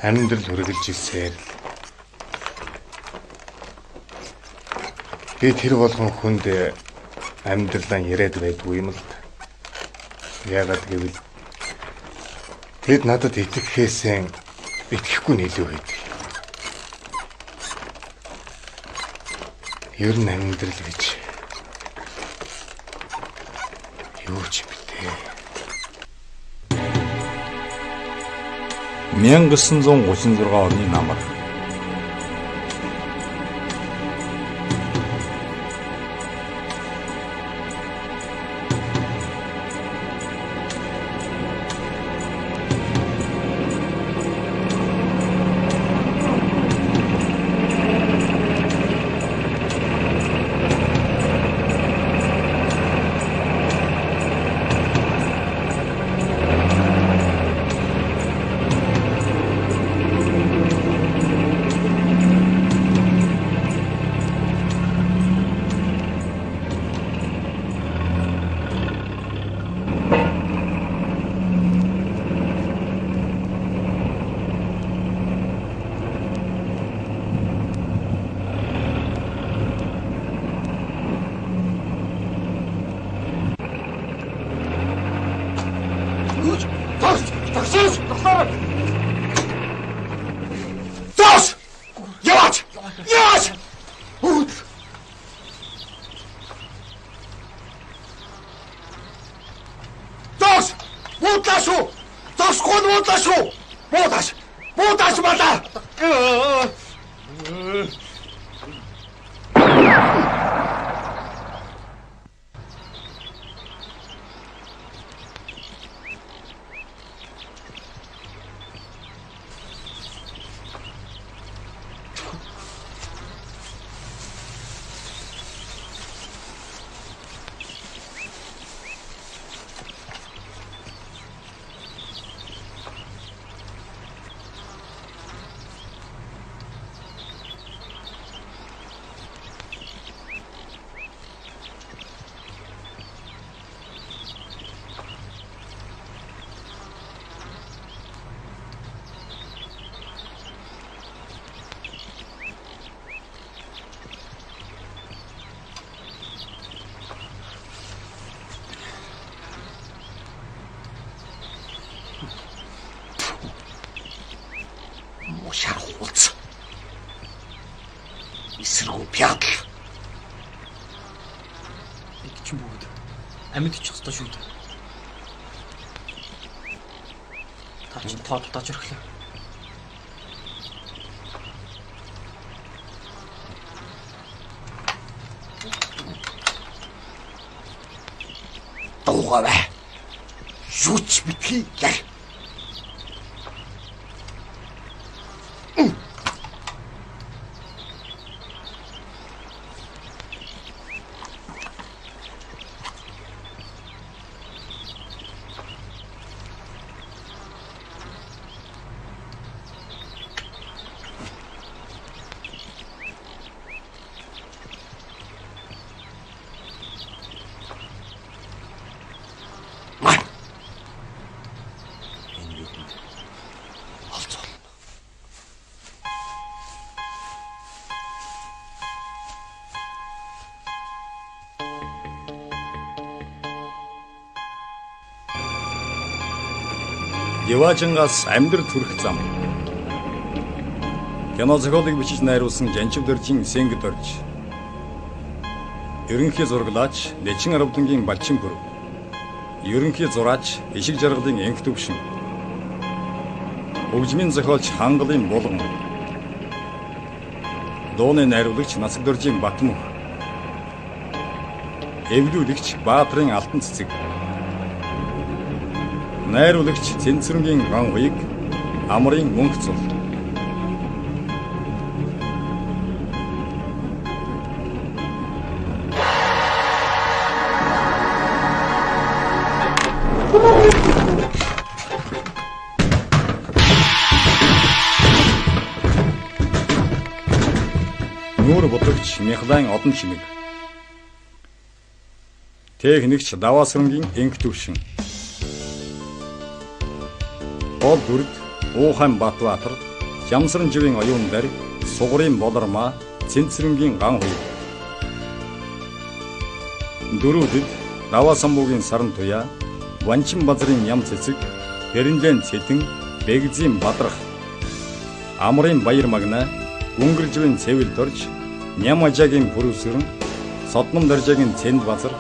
Амьдрал хүргэлж ирсээр л. Би тэр болгон хүнд амьдралаа яриад байдгүй юм л. Яагаад гэвэл тэд надад итгэхээсээ итгэхгүй нь илүү байдаг. Ер нь амьдрал гэж юу ч юм бэ? 1936 оны намар. Амьд чих ёстой шүү дээ. Та ч тоодолдож ирэхлээ. Дуугаарай. Юу ч битгий яа. Яваажингаас амьдрал хүрэх зам. Кино зохиолыг бичиж найруулсан Жанчив Доржийн Сэнгд орж. Ерөнхий зураглаач Нэчин Аравдангийн Балчин бүр. Ерөнхий зураач Ишиг Жаргалын Энх Төвшин. Хөгжмийн зохиолч Хангалын Булган. Дууны найруулагч Насаг Доржийн Батмөх. Эвлүүлэгч Баатрын Алтан Цэцэг. Найруулагч Цэнцэрэнгийн Гангуйг, Амрын Мөнх цул. Нүүр бодогч Мяхлан Одон Чимэг. Техникч Даваасрынгийн Энх Төвшин. Ол дүрд Уухан Батбаатар, Ямсрын живийн оюун дээр сугрын болормаа цэнцрэнгийн ган хуй. Дөрөвдөд Даваа самбуугийн саран туяа, Ванчин базрын ям цэцэг, Хэрэнлэн цэтэн, Бэгзийн бадрах, Амрын баяр магна, Гүнгэржвийн цэвэл дорж, Ням ажаагийн бүрүүсэрэн, Содном доржаагийн цэнд базар,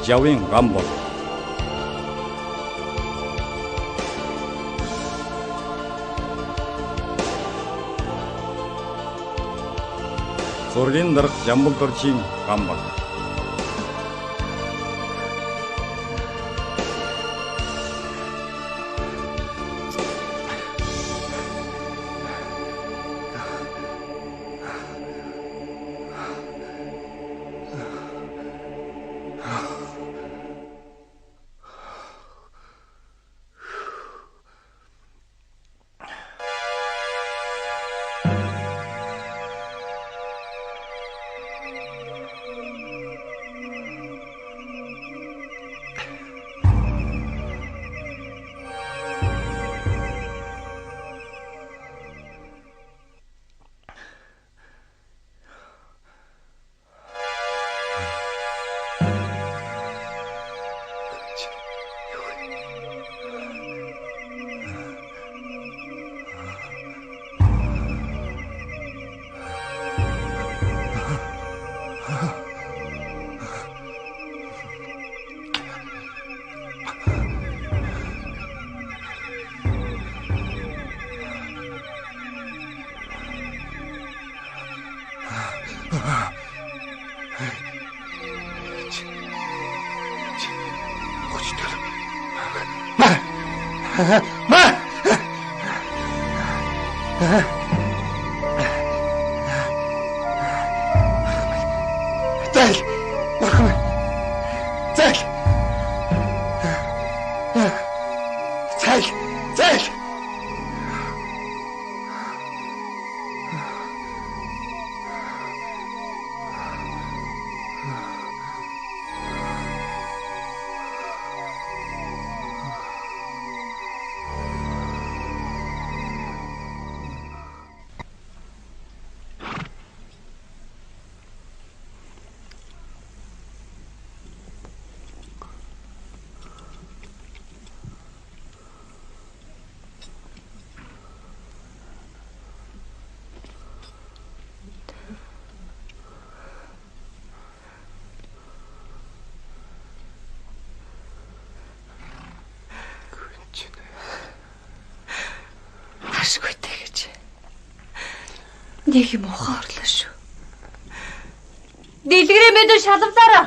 Жавын гам бол. Зургийн дарах Жамбал доржийн гам бол. Ашигтай гэж. Нэг юм ухаан орлоо шүү. Дэлгэрээ мэдэн шалавлаараа.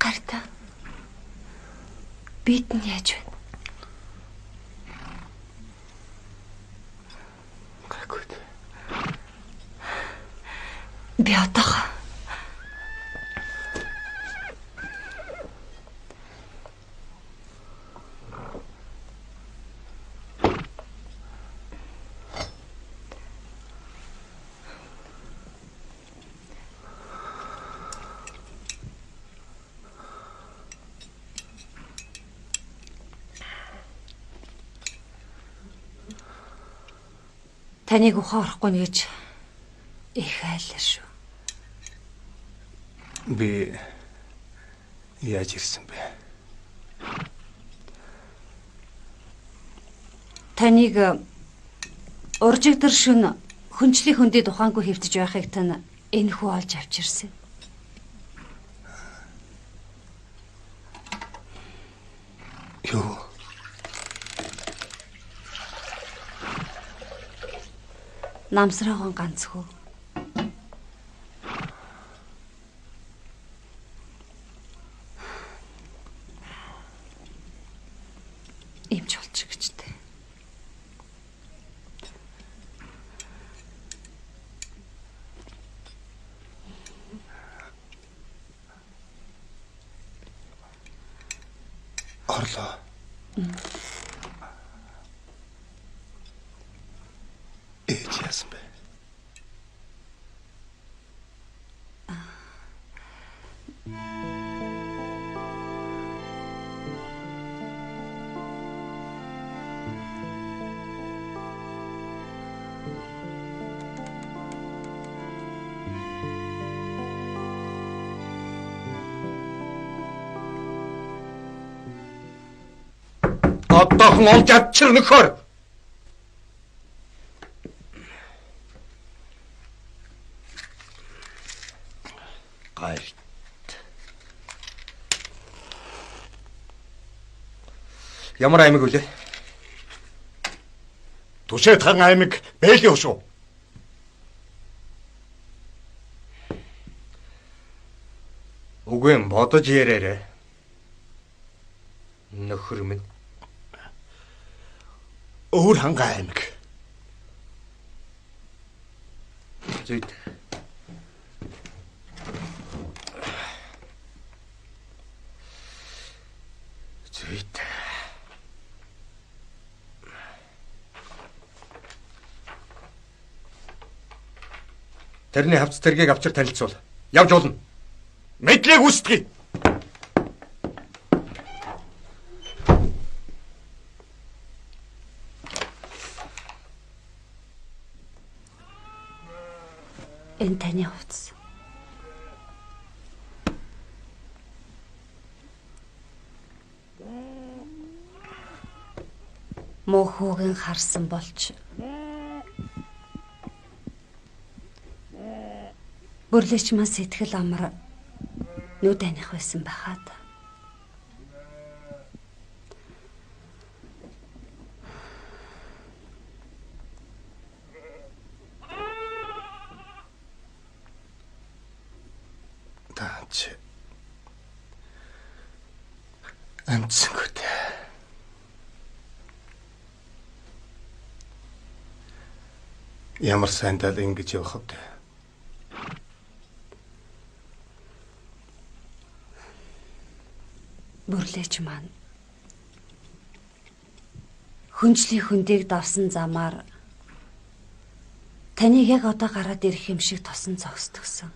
Гартаа. Бид нь яаж вэ? Гайгүй. Би отоо. Таныг ухаан орохгүй нэ гэж их айллаа шүү. Би яаж ирсэн бэ? Таныг уржигдэр шүн хүнчлийн хөндөд ухаангүй хэвтэж байхыг тань энэ хүү олж авч ирсэн. Юу? Намсраагаан ганц хөө. Имч болчих гэжтэй. Орлоо. Ээж яасан бэ? одоохон олж авчир нөхөр. Гайт. Ямар аймаг үлээ? Тушаатхан аймаг Бэлгийн шүү. Үгүй юм, бодож яраарэ. Нөхөр минь. Өөр ханга аймаг. Зүйд. Зүйд. Тэрний хавц тэргийг авчир танилцуул. Явж болно. Мэдлэг үстгий. Энэ таны хувцас. Муу хүүгийн харсан болж бүрлээч маань сэтгэл амар нүд аних байсан байхад Таач. Амцгүйд. Ямар сайндаа л ингэж явах вэ? бүрлээч маань хүнжлийн хүндийг давсан замаар таныг яг одоо гараад ирэх юм шиг тосон зогсдгсэн.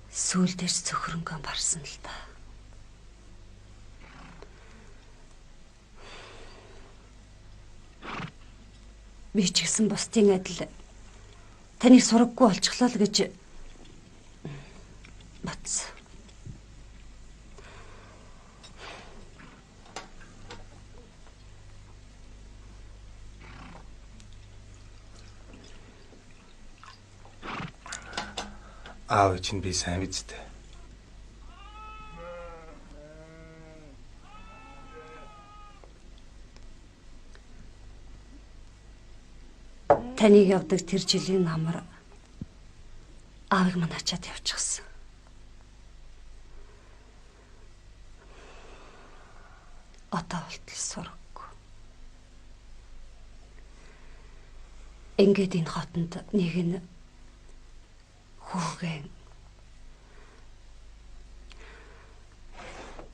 Сүүлдэж цөхрөнгөө барсан л та. Би ч гэсэн бусдын адил таныг сураггүй олчихлоо л гэж бодсон. Аав чинь би сайн биз дээ. Таныг явдаг тэр жилийн намар аавыг мань ачаад явчихсан. Одоо болтол сураггүй. Ингээд энэ хотонд нэг нь хүүхэн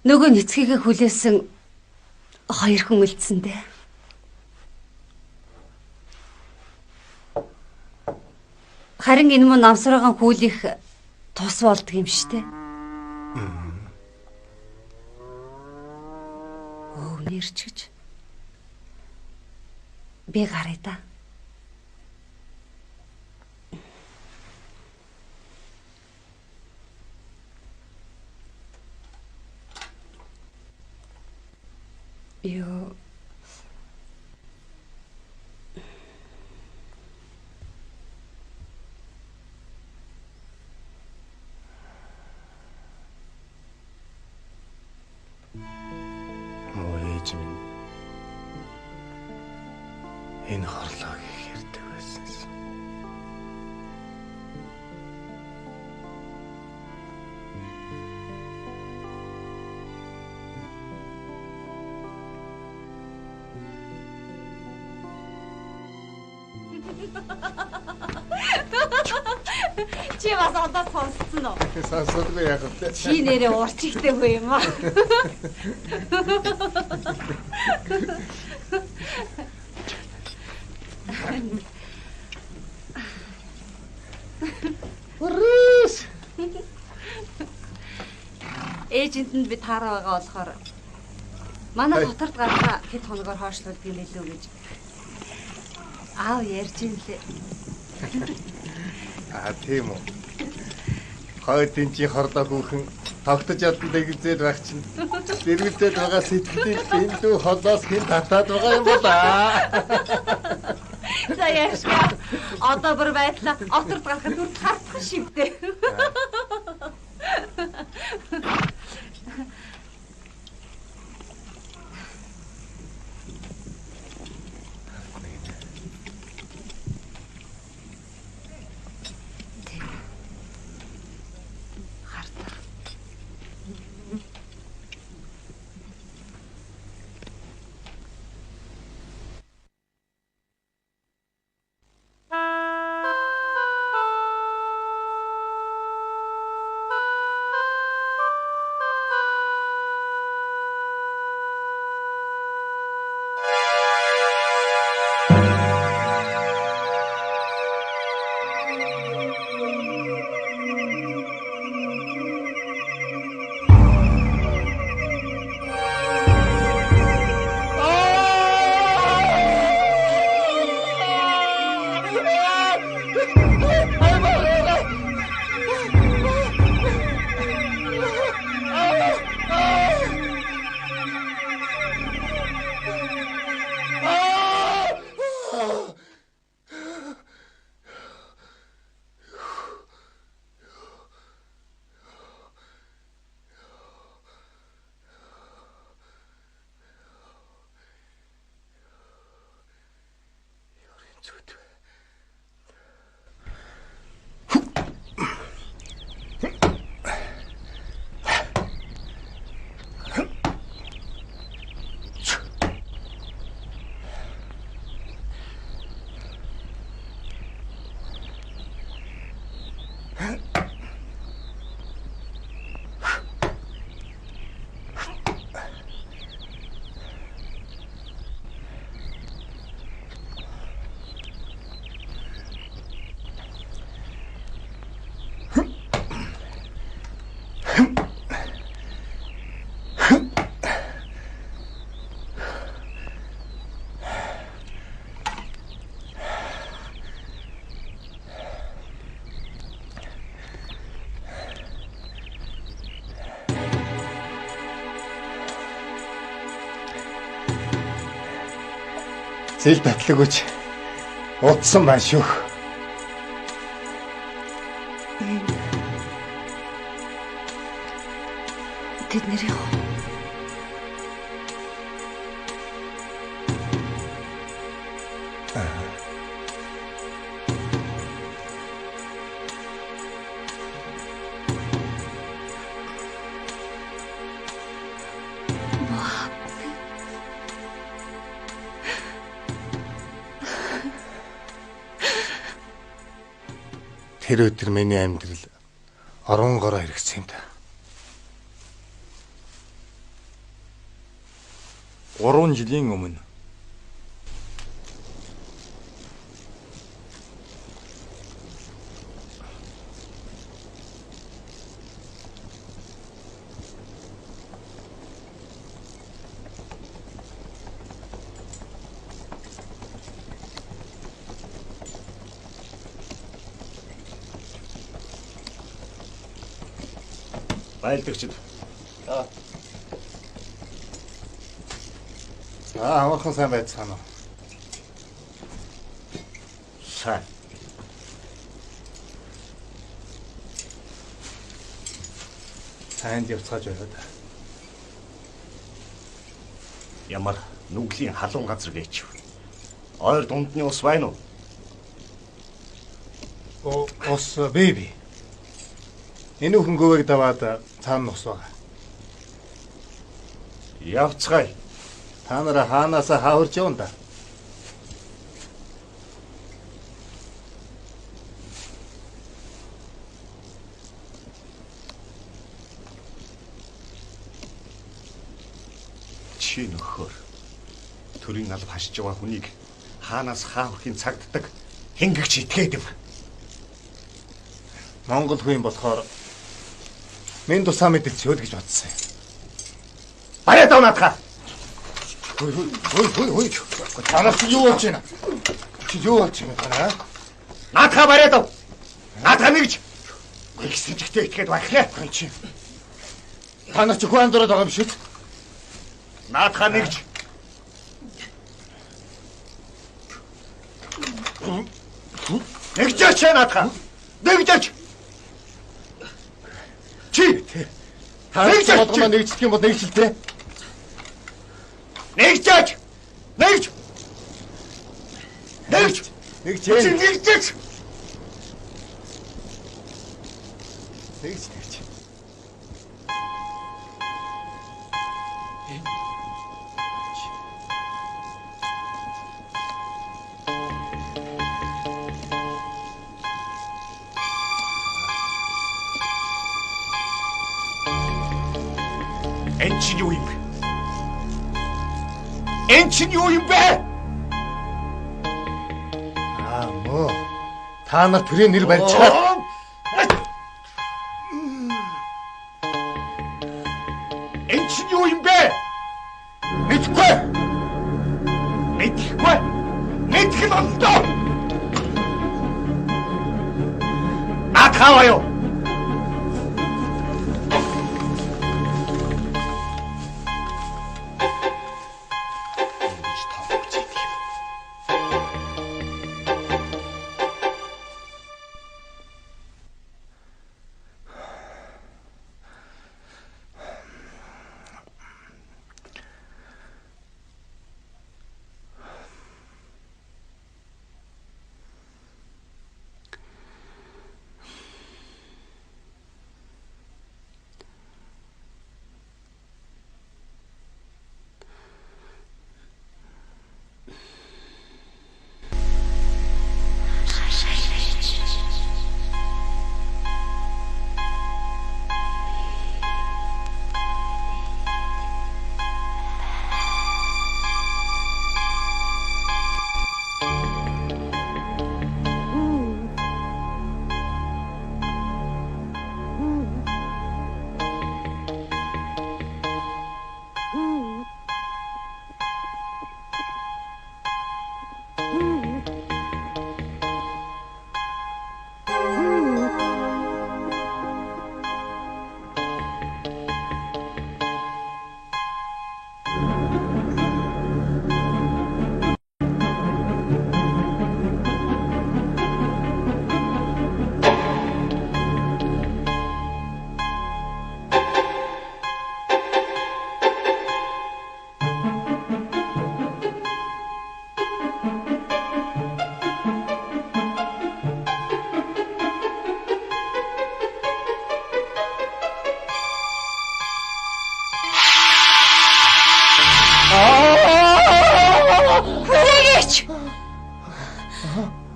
нөгөө нэцгийгээ хүлээсэн хоёр хүн үлдсэн дээ. Харин энэ мөн намсраагаан хүүлэх тус болдг юм штэ. Нэрч гэж. Би гарыг да. Юу Ээж минь энэ хорлоог хэрдэг байсанс. Чи бас одоо сонссон уу? Сонсоогүй яг л. Чи нэрээ урчигтэй хөө юм аа. Урыс. Эйжентэнд би таараа байгаа болохоор манай доторд гарахаа хэд хоногоор хойшлуулдаг юм илүү гэж аав ярьж юм лээ. Тийм үү. Хойд энэ чи хорлоо хүүхэн Тогтож ядсан дэгзээр байх чинь дэргэлдээд байгаа сэтгэлийг дэндүү холоос хэн татаад байгаа юм бол аа. За яашгаа. Одоо бүр байдлаа оторд гарахад бүр хартах шивтэй. Зэл батлаг үуч удсан байна шүү. Тэд нэр яа. Тэр өдөр миний амьдрал оронгороо хэрэгсэн юм да. 3 жилийн өмнө Байлдагчд. Амархан сайн байцгаана уу? Сайн. Сайнд явцгааж байгаад. Ямар нүглийн халуун газар гээч. Ойр дундны ус байна уу? Ус бэби. Энэ хүн гөвөг даваад цаана ус байгаа. Явцгаая. Та нараа хаанаас хааварч явна да? Чи нөхөр. Төрийн алба хашиж байгаа хүнийг хаанаас хаавахын цагддаг хэнгэгч итгээдэв. Монгол хүн болохоор минь тусаа мэдэрч өд гэж бодсон юм. Бариад авнаадгаа. Хөөе. Танаас юу болж байна? Чи юу болж байна? Наадхаа бариад ав. Наадхаа нэгж. Их сэжигтэй итгээд байх лээ. Чи Та нар ч хүн андуураад байгаа юм шүү. Наадхаа нэгж. Нэгж наадхаа. Нэгж. Чи Та болгоно нэгжлэх юм бол нэгжлээ. нэгж. Нэгж. Нэгж. Нэгж. Чи нэгж. Нэгж. Энд чинь юу юм бэ? Энд чинь юу юм бэ? Аа мөө. Та нар төрийн нэр барьчихаа. Энд чинь юу юм бэ? Мэдхгүй. Мэдхгүй. Мэдэх нь ондоо. Наадхаа юу?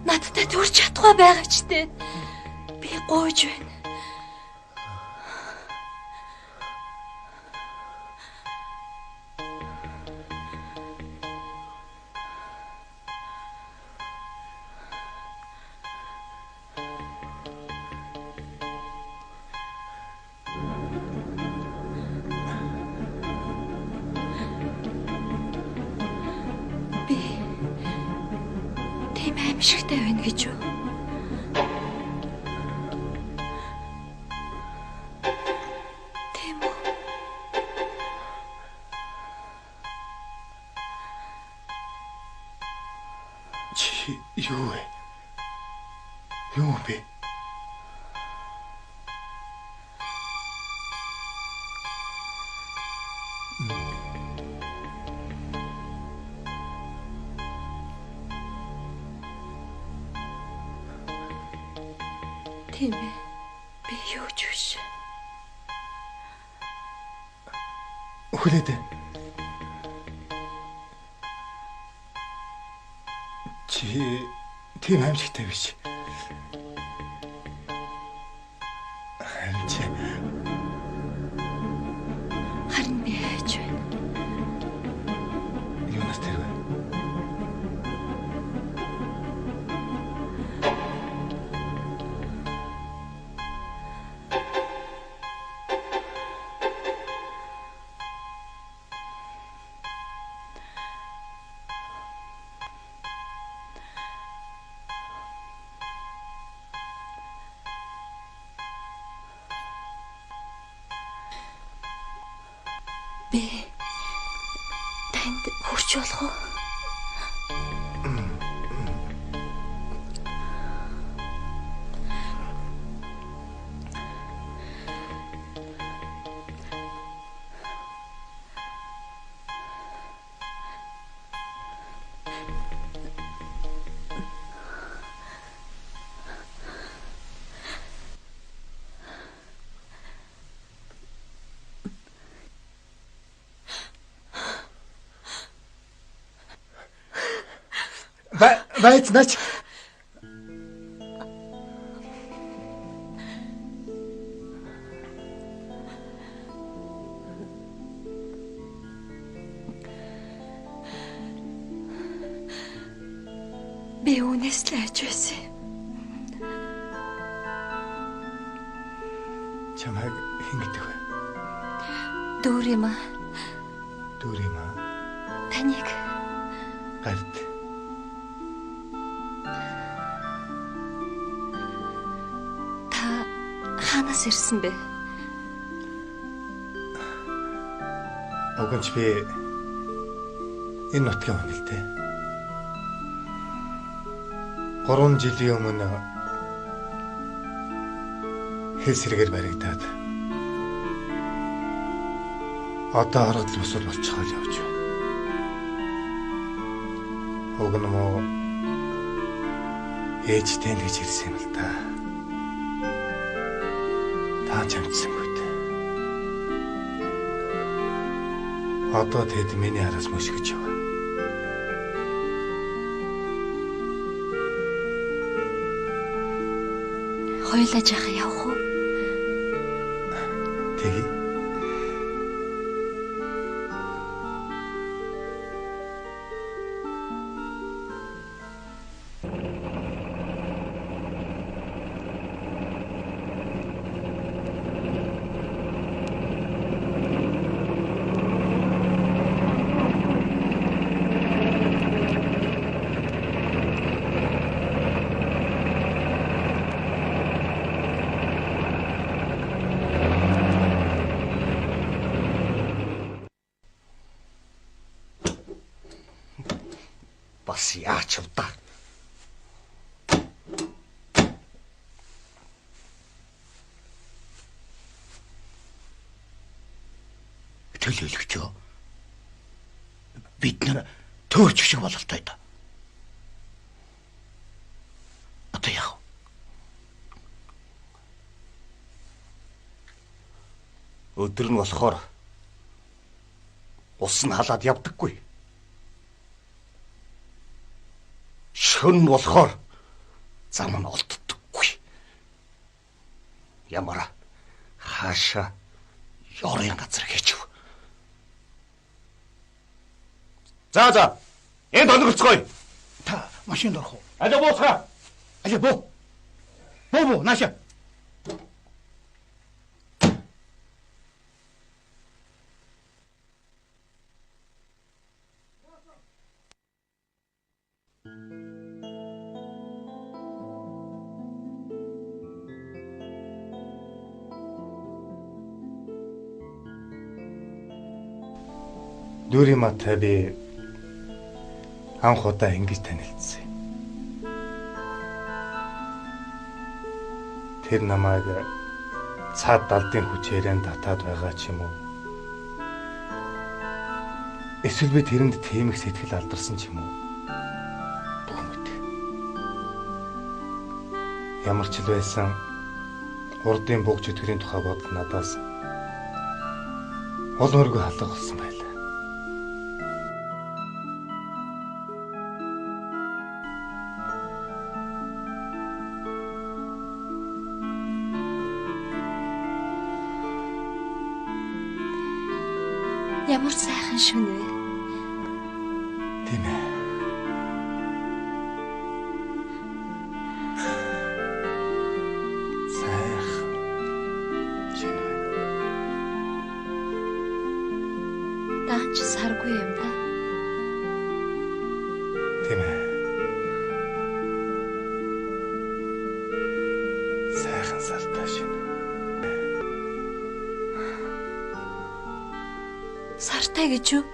Надтай төрж чадахгүй байгаа ч дээ. Би гойж байна. Тийм аимшигтай байна гэж юу? Тийм үү? Чи юу вэ? Юу бэ? Тийм ээ. Би юу ч биш. Хүлээдэ. Чи тийм аимшигтай биш. Чи Харин би хайж байна. юунаас тэр вэ? Би танд хүрч болох уу? Байцнаач. Би үнээс л айж байсан. Чамайг хэн гэдэг вэ? Дүүр юм аа. Дүүр юм аа. Таныг Гард. та хаанаас ирсэн бэ? Огонч би энэ нутгийн хүн л дээ. 3 жилийн өмнө хэлсэргээр баригдаад одоо ороод л усур болчихоо л явж байна. Уг нь муу ээжтэй л гэж ирсэн юм л та. Та чамдсангүй дээ. Одоо тэд миний араас мөшгөж яваа. Хойлоо жаахан явах уу? Тэгье. Бас яач вдаа. Төлөөлөгчөө. Бид нар төөрч шиг бололтой да. Одоо яах вэ? Өдөр нь болохоор ус нь халаад явдаггүй. Шөн болохоор зам нь олддоггүй. Ямар хаашаа ёрын газар хийчихв. За. Энд тоногцгоё. Та машинд орох уу? Аль бууцгаа. Аль буу. Буу нааша. Дүүрийн матай би анх удаа ингэж танилцсан. Тэр намайг цаад далдын хүчээрэн татаад байгаа ч юм уу? Эсвэл би тэрэнд тийм их сэтгэл алдарсан ч юм уу? Бүгд. Ямар ч л байсан урдын богж өтгөрийн тухай бодол надаас ол мөргөө халах болсон байлаа. Ямар сайхан шөнө вэ? Тийм ээ. Сайхан шөнө. Даач саргүй юм да. Тийм ээ. Сайхан сартай шөнө. Сартай гэж юу?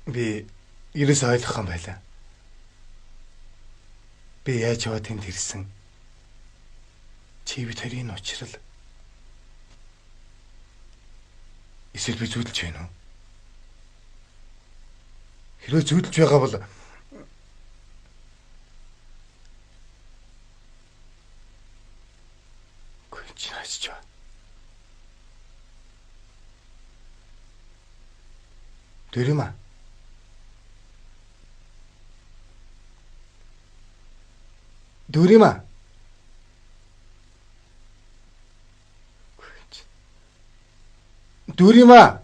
Би ерөөс ойлгох юм байлаа. Би яаж яваад тэнд ирсэн? Чи бид хоёрын уучрал. Эсвэл би зүудэлж байна уу? Хэрвээ зүудэлж байгаа бол чи хайж чаа. Дэрэма. Дүрима. Дүрима.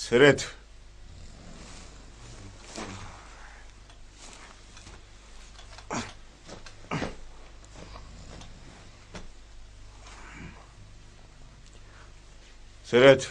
Сэрэд. Сэрэд.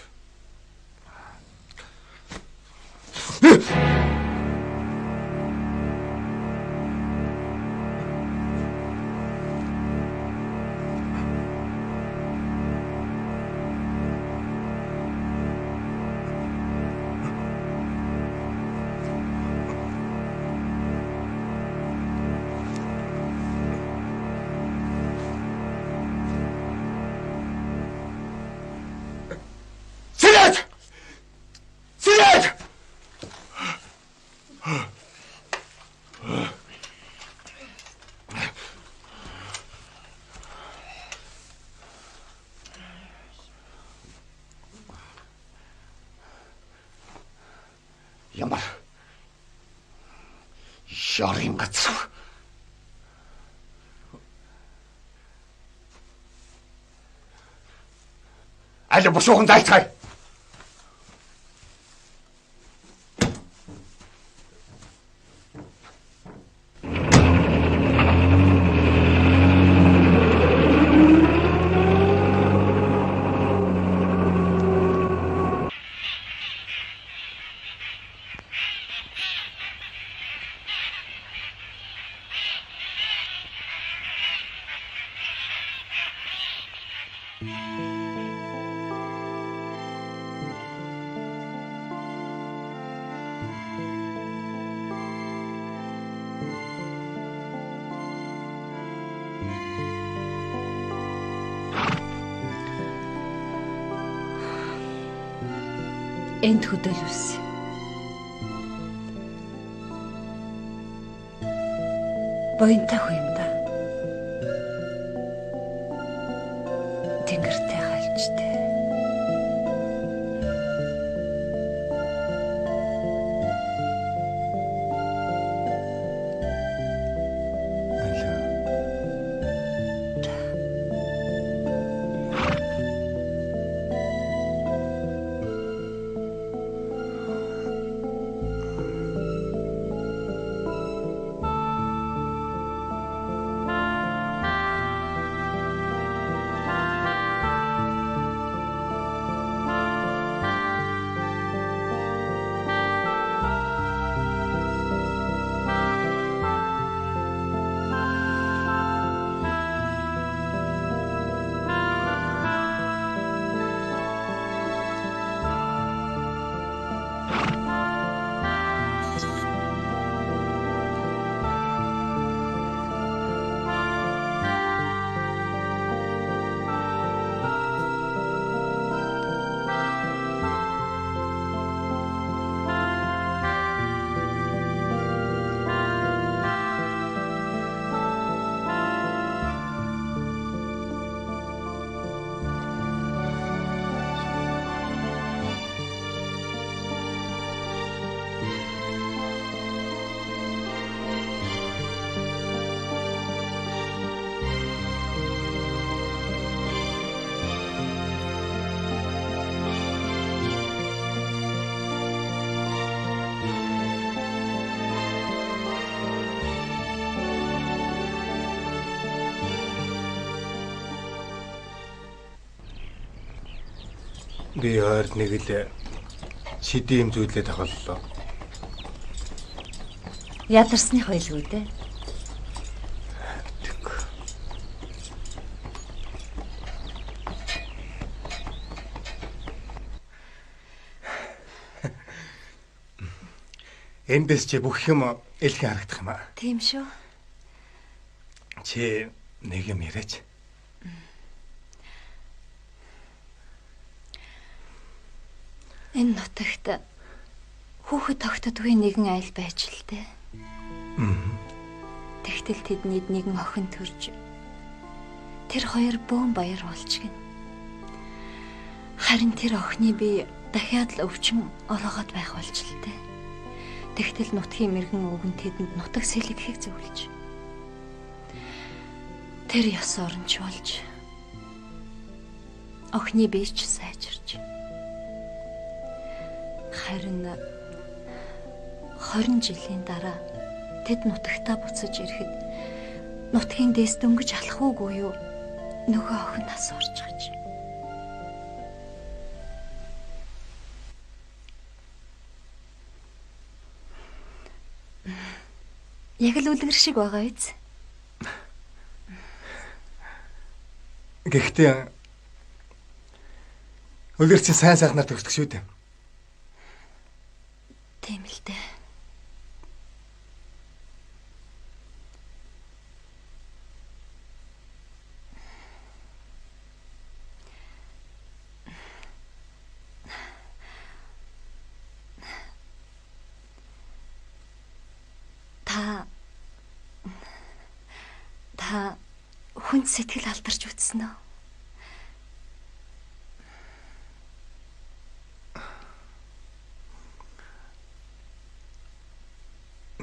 Ямар шарын газар. Аль бушуухан зайлцгаая. Энд хөдөөлүүлсэн. Буянтай хүү юм да. Тэнгэртэй хайлчтэй. Би ойр нэг л шидэм зүйлээ тохиоллоо. Ядарсны хоёлгүй дээ. Эндээс чи бүх юм элхэн харагдах юм аа. Тийм шүү. Чи нэг юм яриач. Энэ нутагт хүүхэд тогтдгүй нэгэн айл байж л дээ. Тэгтэл тэднийд нэгэн охин төрж тэр хоёр бөөн баяр болж гин. Харин тэр охины би дахиад л өвчин ороогоод байх болж л дээ. Тэгтэл нутгийн мэрэгэн өвгөн тэдэнд нутаг сэлгэхийг зөвлөж. Тэр ёс оронч болж охины бийч сайжирч. Харин 20 жилийн дараа тэд нутагтаа буцаж ирэхэд нутгийн дэс дөнгөж алах уугүй юу? Нөгөө охин нас орж гаж. Яг л үлгэр шиг байгаа биз? Гэхдээ үлгэр чи сайн сайхнаар төгсдөг шүү дээ. Тийм л дээ. Та хүнд сэтгэл алдарч үтсэн үү?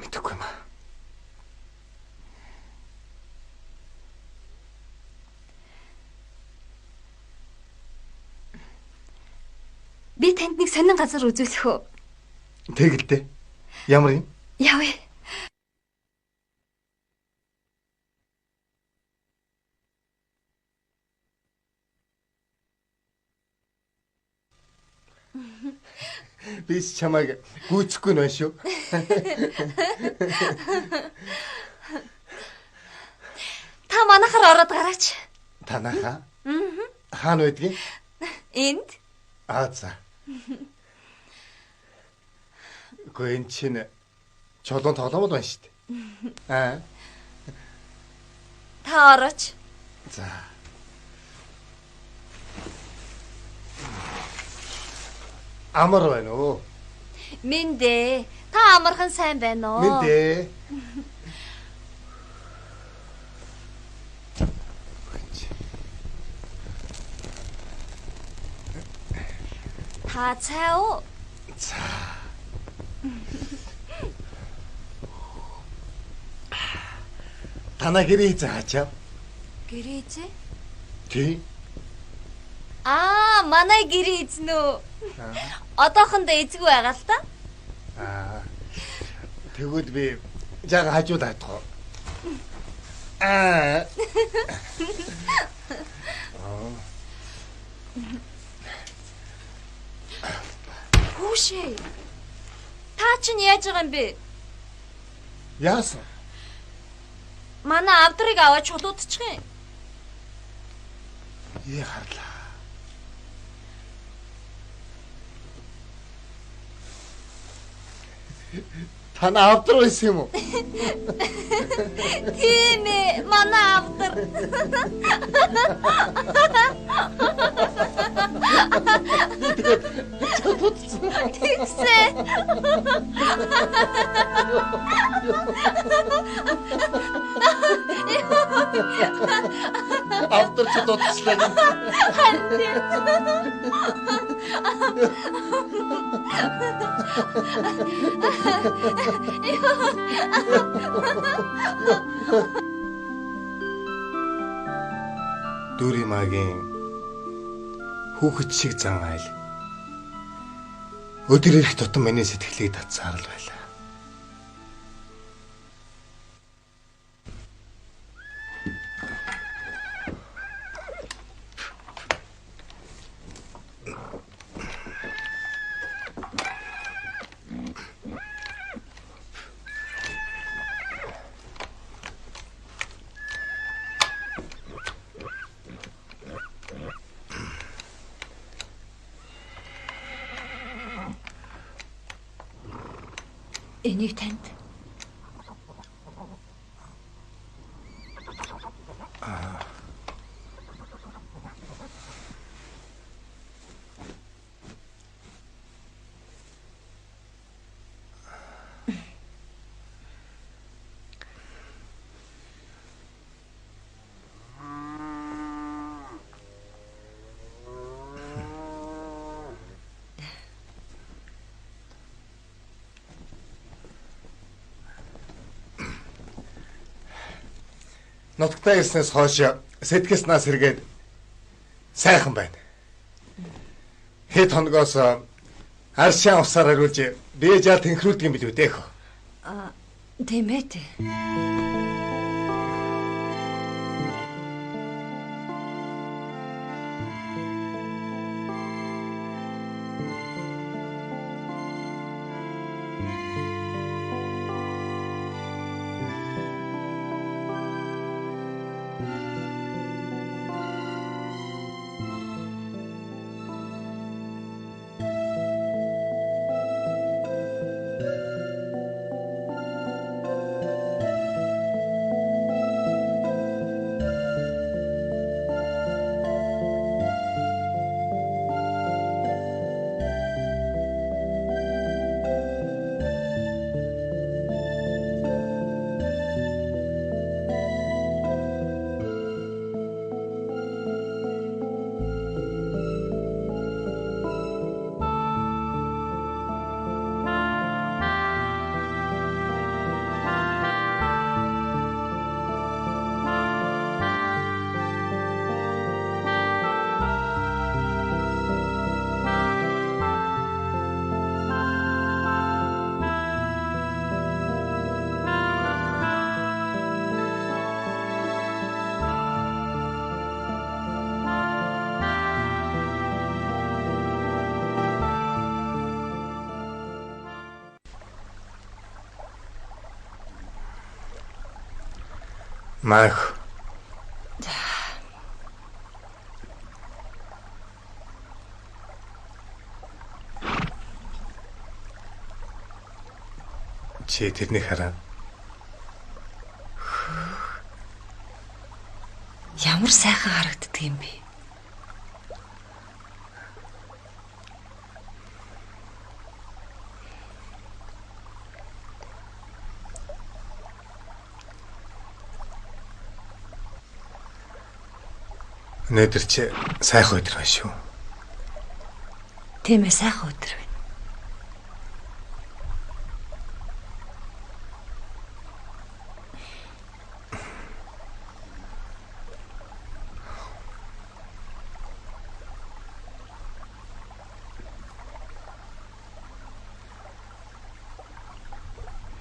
Мэдээгүй юм. Би танд нэг сонин газар үзүүлэх үү? Тэгэлдэ. Ямар юм? Явъя. Би чамайг гүйцэхгүй нэ шүү. Та манайхаар ороод гараач. Танайхаа? Хаана байдгийг? Энд. За. Гүн чинь чулуун тоглоомод байна шүү дээ. Та орооч. За. Амар байна уу? Минь та амархан сайн байна уу? Минь. Та цай уу? За. Танаа гэрээ заачаа. Гэрээ зэ? Тий. Манай гэрээ эзэн үү? Одоохондоо эзгүй байгаа л та. Тэгвэл би жага хажууд хатгаа. Хүүшээ. Та чинь яаж байгаа юм бэ? Яасан? Манай авдрыг аваад чулуудчих юм. Харлаа. Танаа авдар байсан юм уу? Тийм ээ, манай авдар. Тэгсээ. Авдар ч дутслаа. Дүримагийн хүүхэд шиг зан айл. Өдөр ирэх тутам миний сэтгэлийг татсаар л байлаа. Энийг танд. Нутагтаа ирснээс хойш сэтгэс нас сэргээд сайхан байна. Хэд хоногоос аршаан усаар хариулж бэжаа тэнхрүүлдэг юм билүү дээ. Тийм ээ. Мах. Чи тэрнийг хараа. Ямар сайхан харагддаг юм бэ? Өнөөдөр чи сайхан өдөр байна шүү. Тийм ээ, сайхан өдөр байна.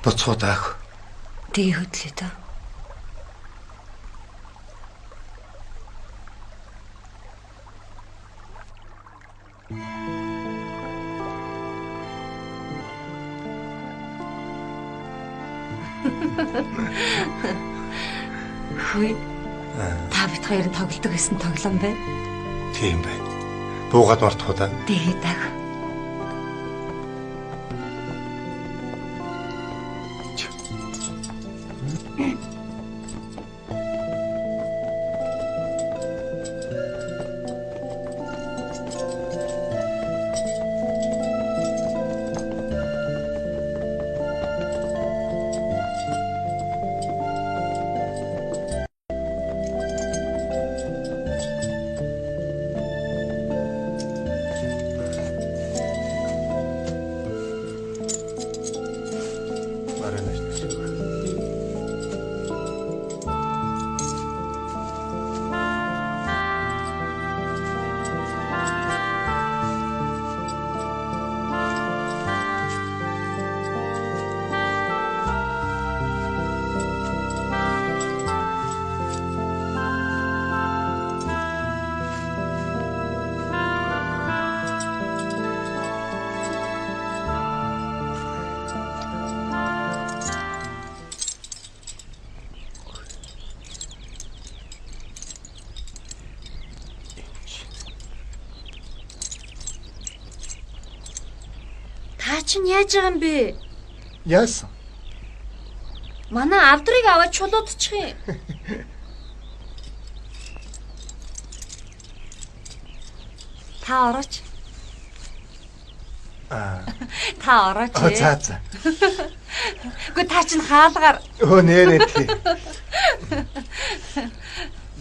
Буцуудаах. Тэгээ хөдлөө дөө. Хүй. Та бид хоёр нь тоглодог гэсэн тоглоом байна. Тийм байна. Буугаад мартах удаа. Тэгээ даг. Та чинь яаж байгаа юм бэ? Яасан. Манай авдрыг аваад чулуудчих юм. Та орооч. Та орооч. За за. Гэхдээ та чинь хаалгаар. Өө нэрээ тий.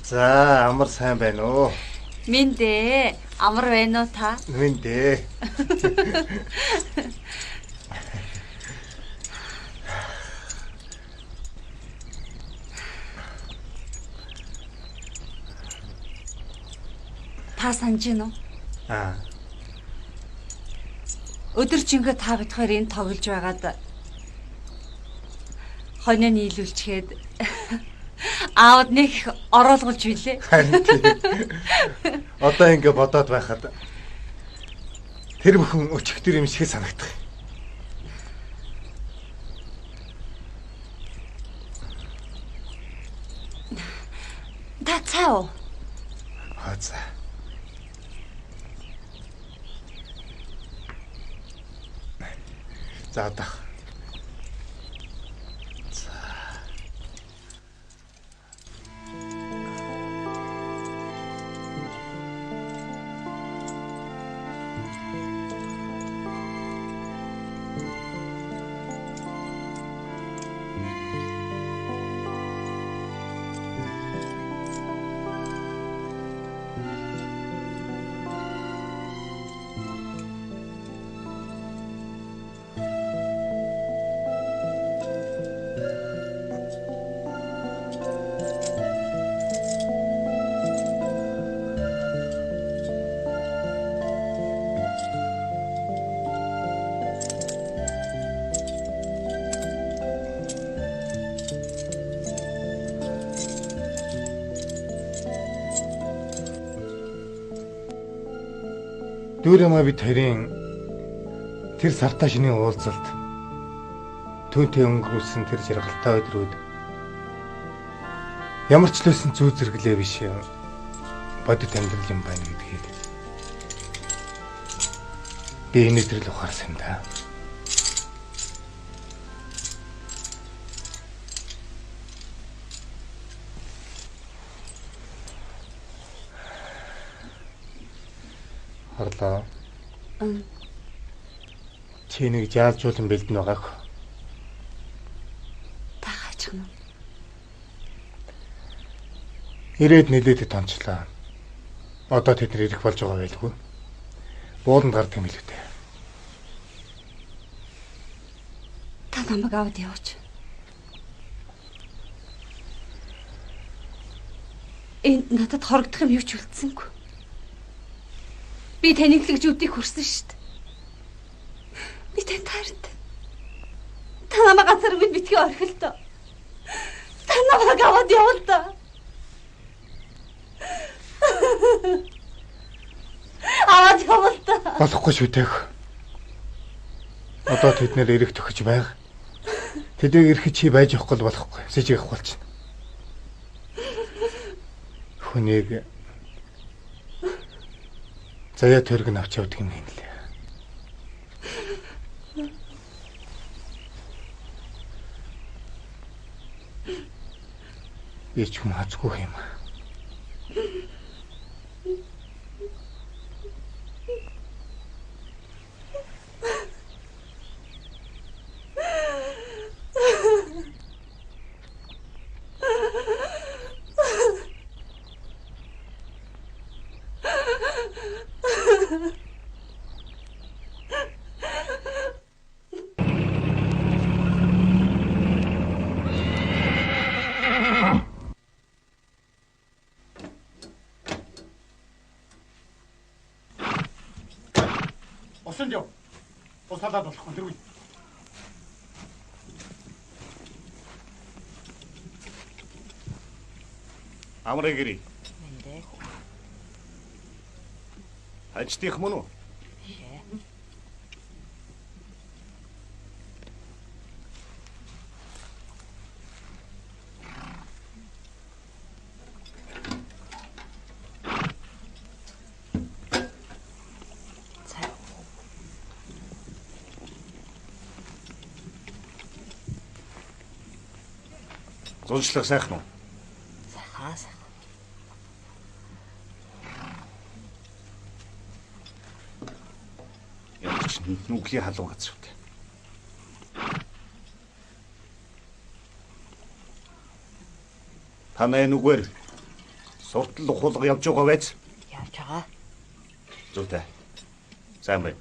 За амар сайн байна уу? Минь дээ. Амар байна уу та? Минь дээ. Та санаж гин үү? Өдөр жингөө та бид хоёр энд тоглож байгаад хоньоо нийлүүлчихэд аауд нэг их оруулгуулж билээ. Харин тий. Одоо ингэ бодоод байхад тэр бүхэн өчигдөр юм шиг санагдах. Та цаа. За. За одоо. Дүүрэмэ бид хоёрын тэр сартаа шинийн уулзалт түүнтэй өнгөрүүлсэн тэр жаргалтай өдрүүд ямар ч лсэн зүү зэрэглээ биш юм бодит амьдрал юм байна гэдгийг би энэ өдрөл ухаарсан юм да. Харлаа. Чи нэг жаалжуулан бэлдэн байгаах. Та хаачих нь. Ирээд нэлээдэд тончлаа. Одоо тэд нар ирэх болж байгаа байлгүй. Бууланд гардаг юм л үү. Та намайг аваад явууч. Энд надад хорогдох юм юу ч үлдсэнгүй. Би таныг л гэж үдийг хүрсэн шүү дээ. Би тань таард. Та намайг газар минь битгий орхил доо. Та намайг аваад явал доо. Аваад явал доо. Болохгүй шүү дээ. Одоо тэд нэр ирэх төхөж байга. Тэдийг ирэхэд чи байж явахгүй болохгүй. Сэжих болчихно. Хүнийг заяа төрг нь авч явдаг юм лээ. Би ч юм хацгүй юм. Усан дөө. Усалаад болох юм дэргүй. Амрыг гэрий. Ажтих мөн үү? Зуншлах сайхан уу? Сайхан. Ямарч нүглийн халуун газар үү? Танай нүгээр суртал ухуулга явж байгаа байц? Явж байгаа. Зүйтэй. Сайн байна.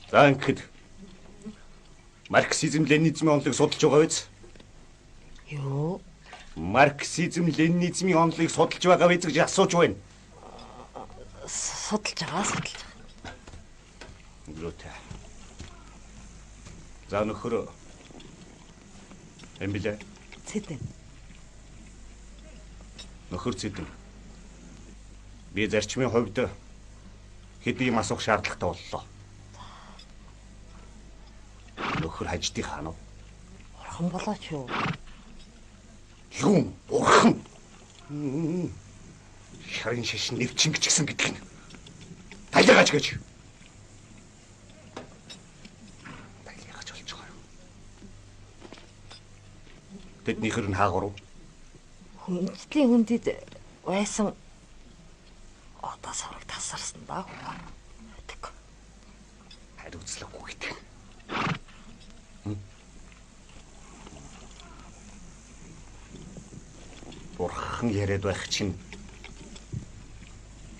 За ингээд марксизм ленинизмын онолыг судалж байгаа биз? Юу? Марксизм ленинизмын онолыг судалж байгаа биз гэж асууж байна. Судалж байгаа. Зүйтэй. За нөхөр эмбилээ. Цэдэн. Нөхөр цэдэн. Би зарчмын хувьд хэдий юм асуух шаардлагатай боллоо. Нөхөр хаждыг хаана вэ? Орхон болооч юу? Юу? Орхон. Шарын шашин нэвчинг ч гэсэн гэдэг нь. Тайлгаач гэж. Тайлгаач болж байгаа юу? Тэднийхэр нь хаагур уу? Хүнчлийн хүндэд байсан одоо савраг тасарсан даа. Хариуцлагагүй гэдэг. Бурхан яриад байх чинь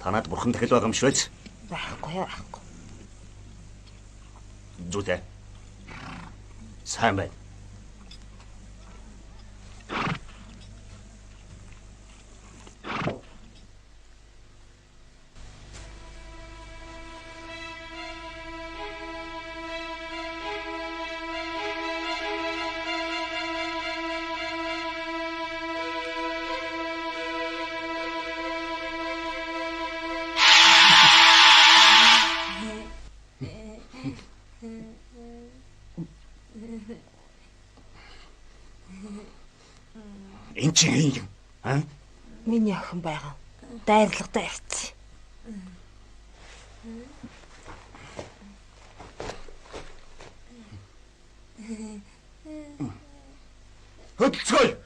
танад бурхан дахил байгаа юм шүү дээ. Байхгүй. Зүйтэй. Сайн байна. Энд чинь юм аа? Миний охин байгаа. Дайрлагтай ирсэн. Хөдөлцгөөе.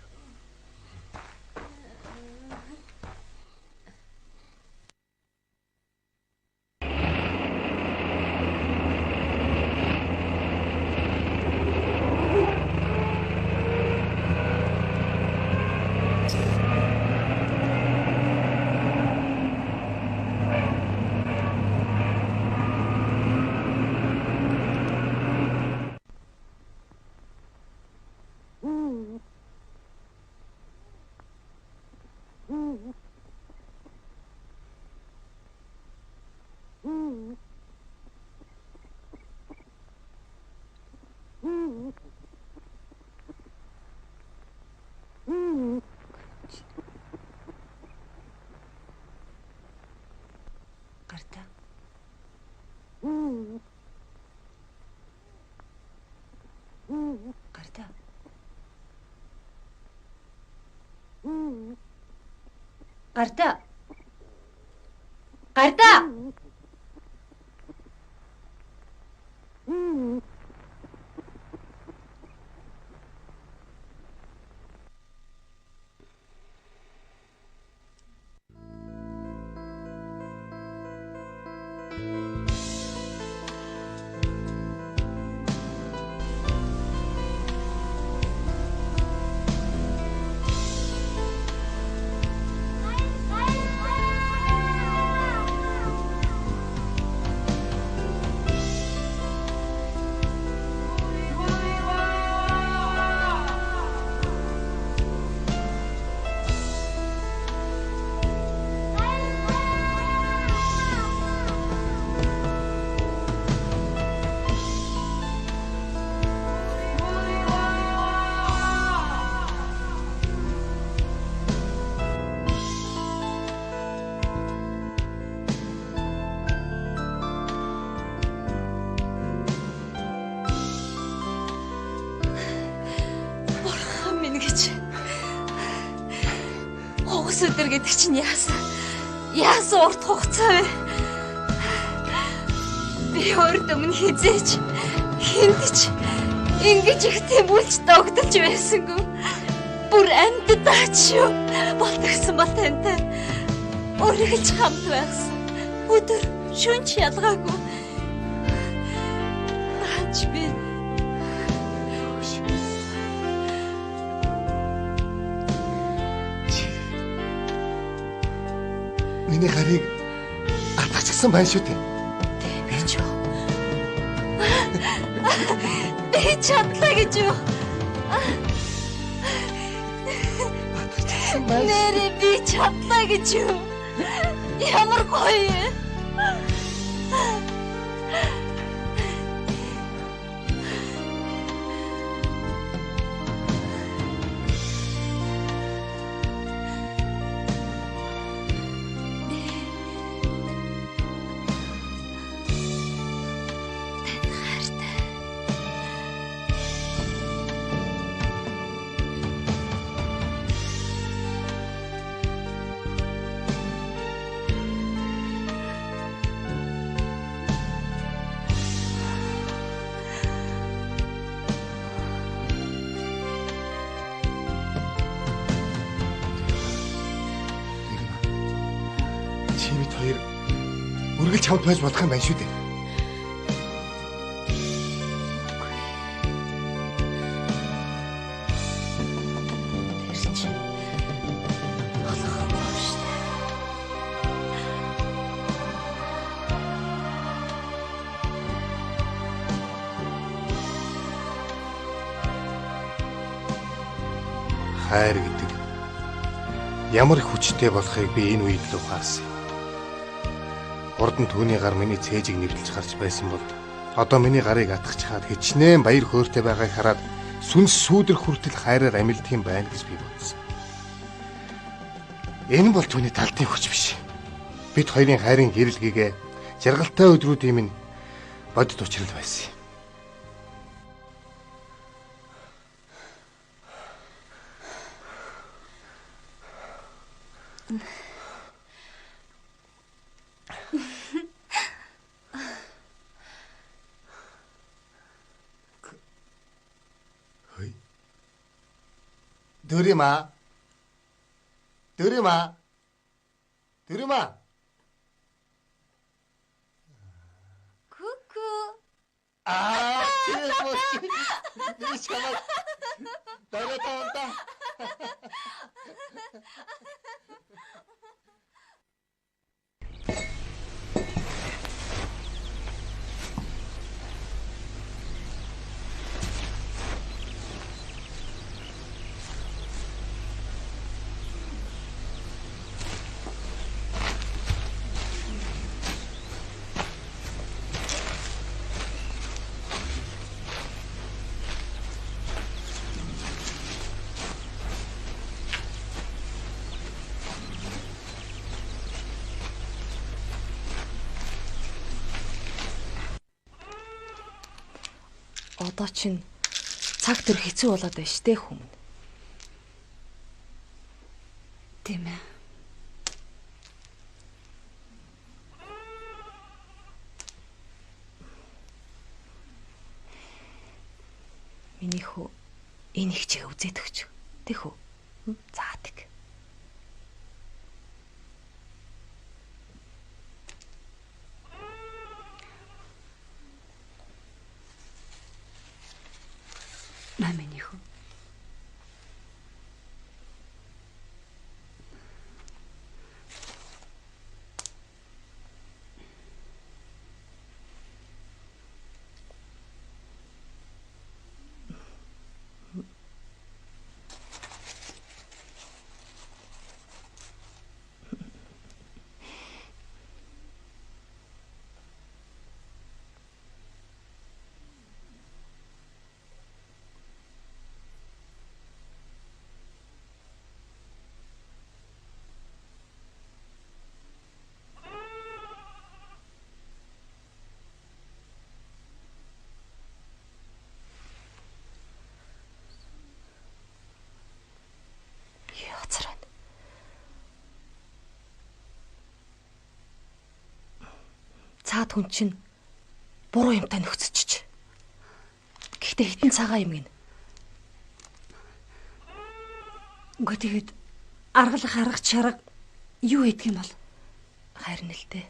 Гартаа. Гартаа. Гартаа. Гартаа. Хогс өдөр гэдэг чинь яасан урт хугацаа вэ? Би өөрт өмнө хизээч хинтч Ингэж их тэмүүлж догдолж байсангүй. Бүр амьддаач шүү. Болтгсон бол тантай. Өргөж хамт байсан. Өдөр шөнч ялгаагүй. Аач би Миний гарыг атгачихсан байна шүү дээ. тийм гэж юу? Би чадлаа гэж юу? Нэрээ би чадлаа гэж юу? Ямар гоё. Чи бид хоёр үргэлж хамт байж болох юм байна шүү дээ. Тэр чинь болохгүй шүү дээ. Хайр гэдэг ямар их хүчтэй болохыг би энэ үед л ухаарсан. Урд нь түүний гар миний цээжийг нэвтэлж гарч байсан бол одоо миний гарыг атгах чаад хичнээн баяр хөөртэй байгааг хараад сүнс сүүдэр хүртэл хайраар амилдах юм байна гэж би бодсон. Энэ бол түүний талдын хүч биш. Бид хоёрын хайрын гэрэлгээгээ жаргалтай өдрүүдийн минь бодит учрал байсан юм. Дөрөма. Дөрөма. Дөрөма. Күкү. тийм би чамд дараатаа. Одоо чинь цаг төр хэцүү болоод байна штэ хүмүн. Тийм ээ. Миний хүү энэ их чиг үзээд өгч. Тэг хүү. Заадаг. Маминих үү? Цаад хүн чинь буруу юмтай нөхцөж. Гэхдээ Гэхдээ хитэн цагаан юм гин. Үгүй тэгээд аргалах аргач шарга юу хийдэг юм бол? Харин л дээ.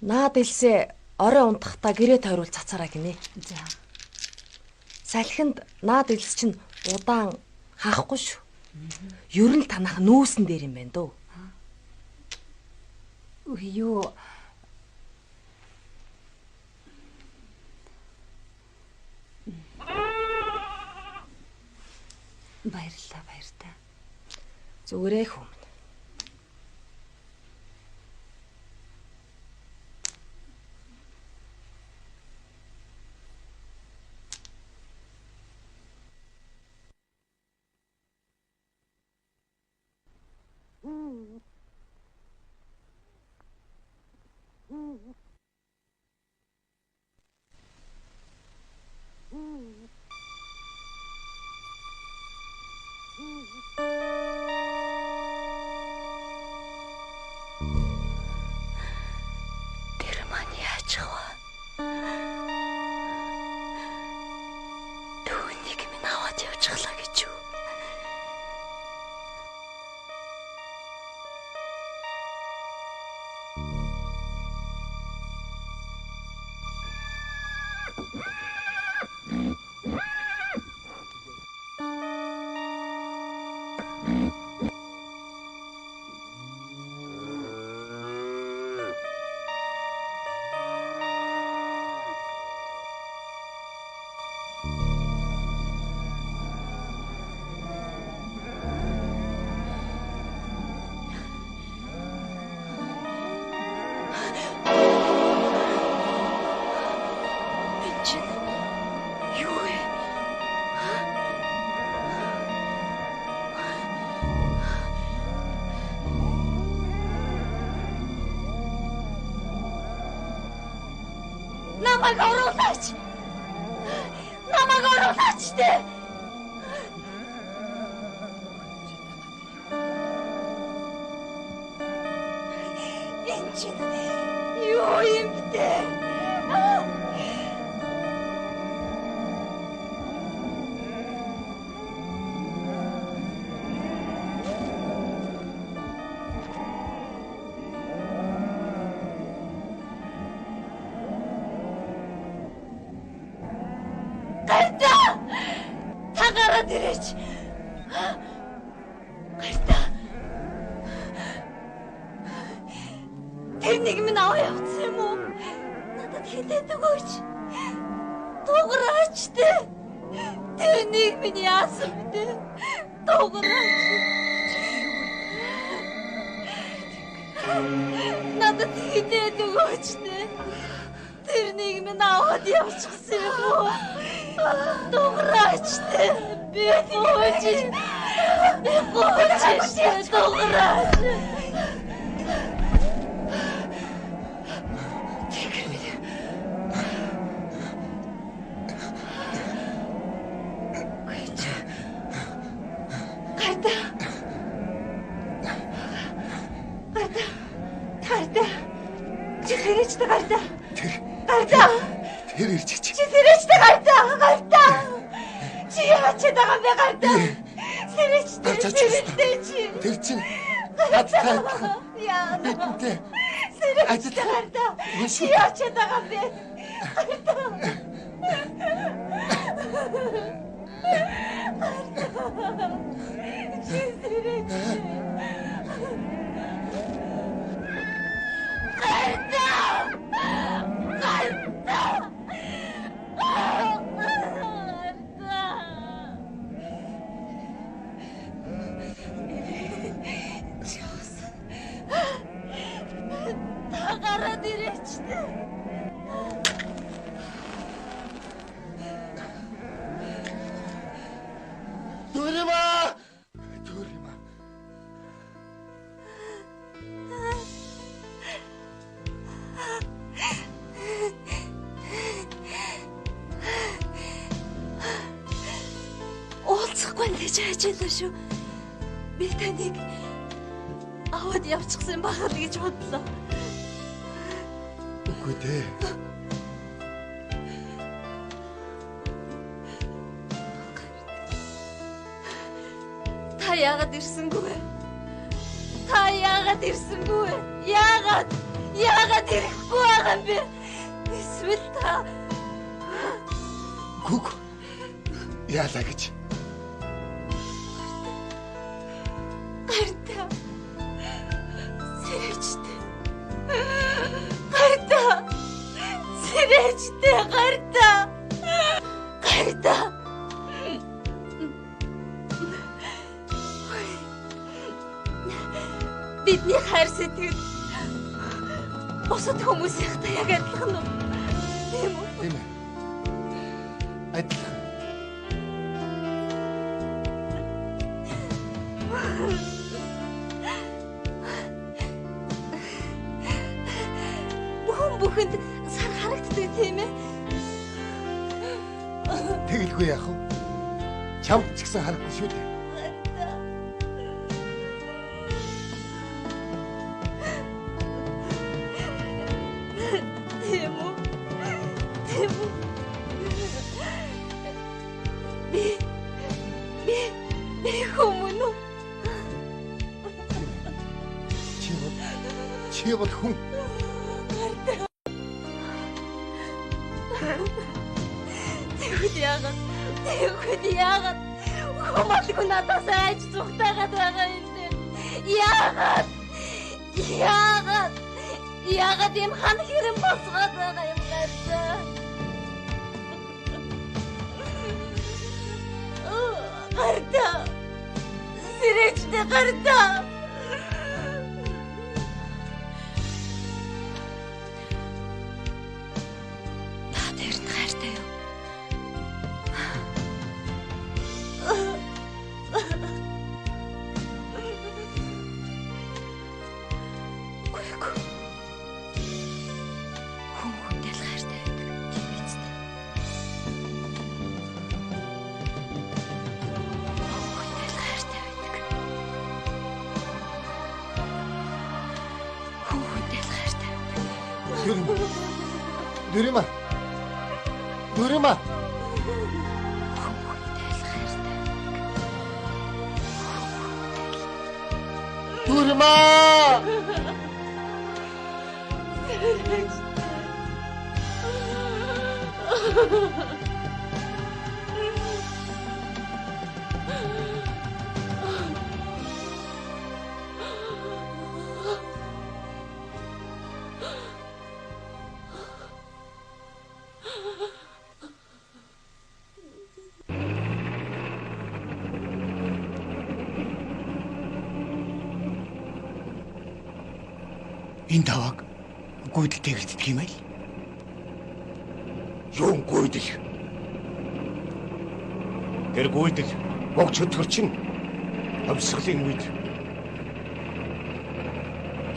Наад илсээ орой унтахтаа гэрээ тойрвол цацаараа гинэ. За. Салхинд наад илс чинь удаан хаахгүй шүү. Ер нь танах нүүсэн дээр юм байна дөө. Юу баярлаа. Зүгээрээ хүм. тэр маань яаж вэ? Түүнийг минь аваад явчихлаа гэж юу? Намайг оруулаач дээ. Энэ чинь юу юм бэ? Дэрэж. Гайта. Тэр нэг минь аваа явуулсан юм уу? Надад хэлээд өгөөч. Дуурайч дээ. Тэр нэг минь яасан бэ? Дуурайч. Надад хэлээд өгөөч дээ. Тэр нэг минь аваад явуулсан юм уу? Дуурайч дээ. Би гооч. Дуурайч. Тэр ирж чи. Чи сэрэж гартаа. Чи яач тагаа бэ гартаа? Сэрэж чи. Тэр чинь хаттай. Яа. Бидэнтэй. Сэрэж гартаа. Чи яач тагаа бэ? Чи сэрэж. гэж хайж байлаа шүү. Би таныг аваад явчихсан байх л гэж бодлоо. Үгүй дээ. Та яагаад ирсэнгүй вэ? Та яагаад ирсэнгүй вэ? Яагаад ирэхгүй байгаа юм бэ? Эсвэл та Гүг. Яалаа гэж. гартаа. Сэрэгчтэй. Гартаа. Сэрэгчтэй гартаа. Гартаа. Бидний хайр сэтгэл бусад хүмүүсийнхтэй яг адилхан уу? Тийм үү? Тийм ээ. Адилхан. Бүхэнд сар харагддаг тийм ээ. Тэгэлгүй яах вэ? Чамд ч гэсэн харахгүй шүү дээ. Тийм үү? Тийм үү? Би хүмүүн үү? Чи бол хүн. Тэгвэл яагаад хүмүүлгүй надаас айж зүгтаагаад байгаа юм бэ? Яагаад юм хан хэрэм босгоод байгаа юм гартаа? Гартаа. Сэрэгчтэй гартаа. Та тэр нь хайртай юу? Нүрэмэ. Нүрэмэ. Нүрэмэ. Энэ давааг гүйдэл тэгдэг юм аа л. Юу гүйдэл? Тэр гүйдэл богч хөтгөр чинь өвсгөлийн үед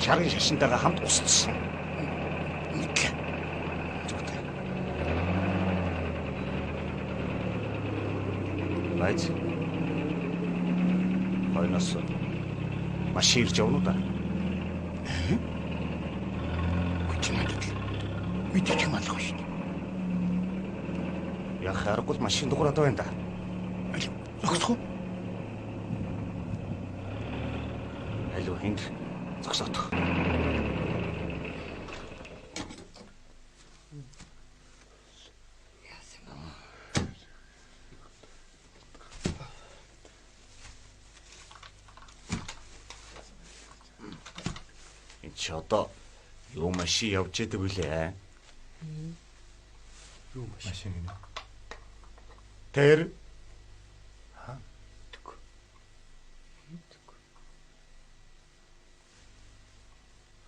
шарын шашинтайгаа хамт устсан. Мэдлээ. Зүгтэй. Байц. Хойноос маш ирж явна уу да? Мэдчих юм алах шүү дээ. Яг харахгүй машин дуграад байна да. Зогсох уу? Алуу хинт зогсоодох. Энд чи одоо юу машин явж идэг үлээ? Юу машин юм? Тэр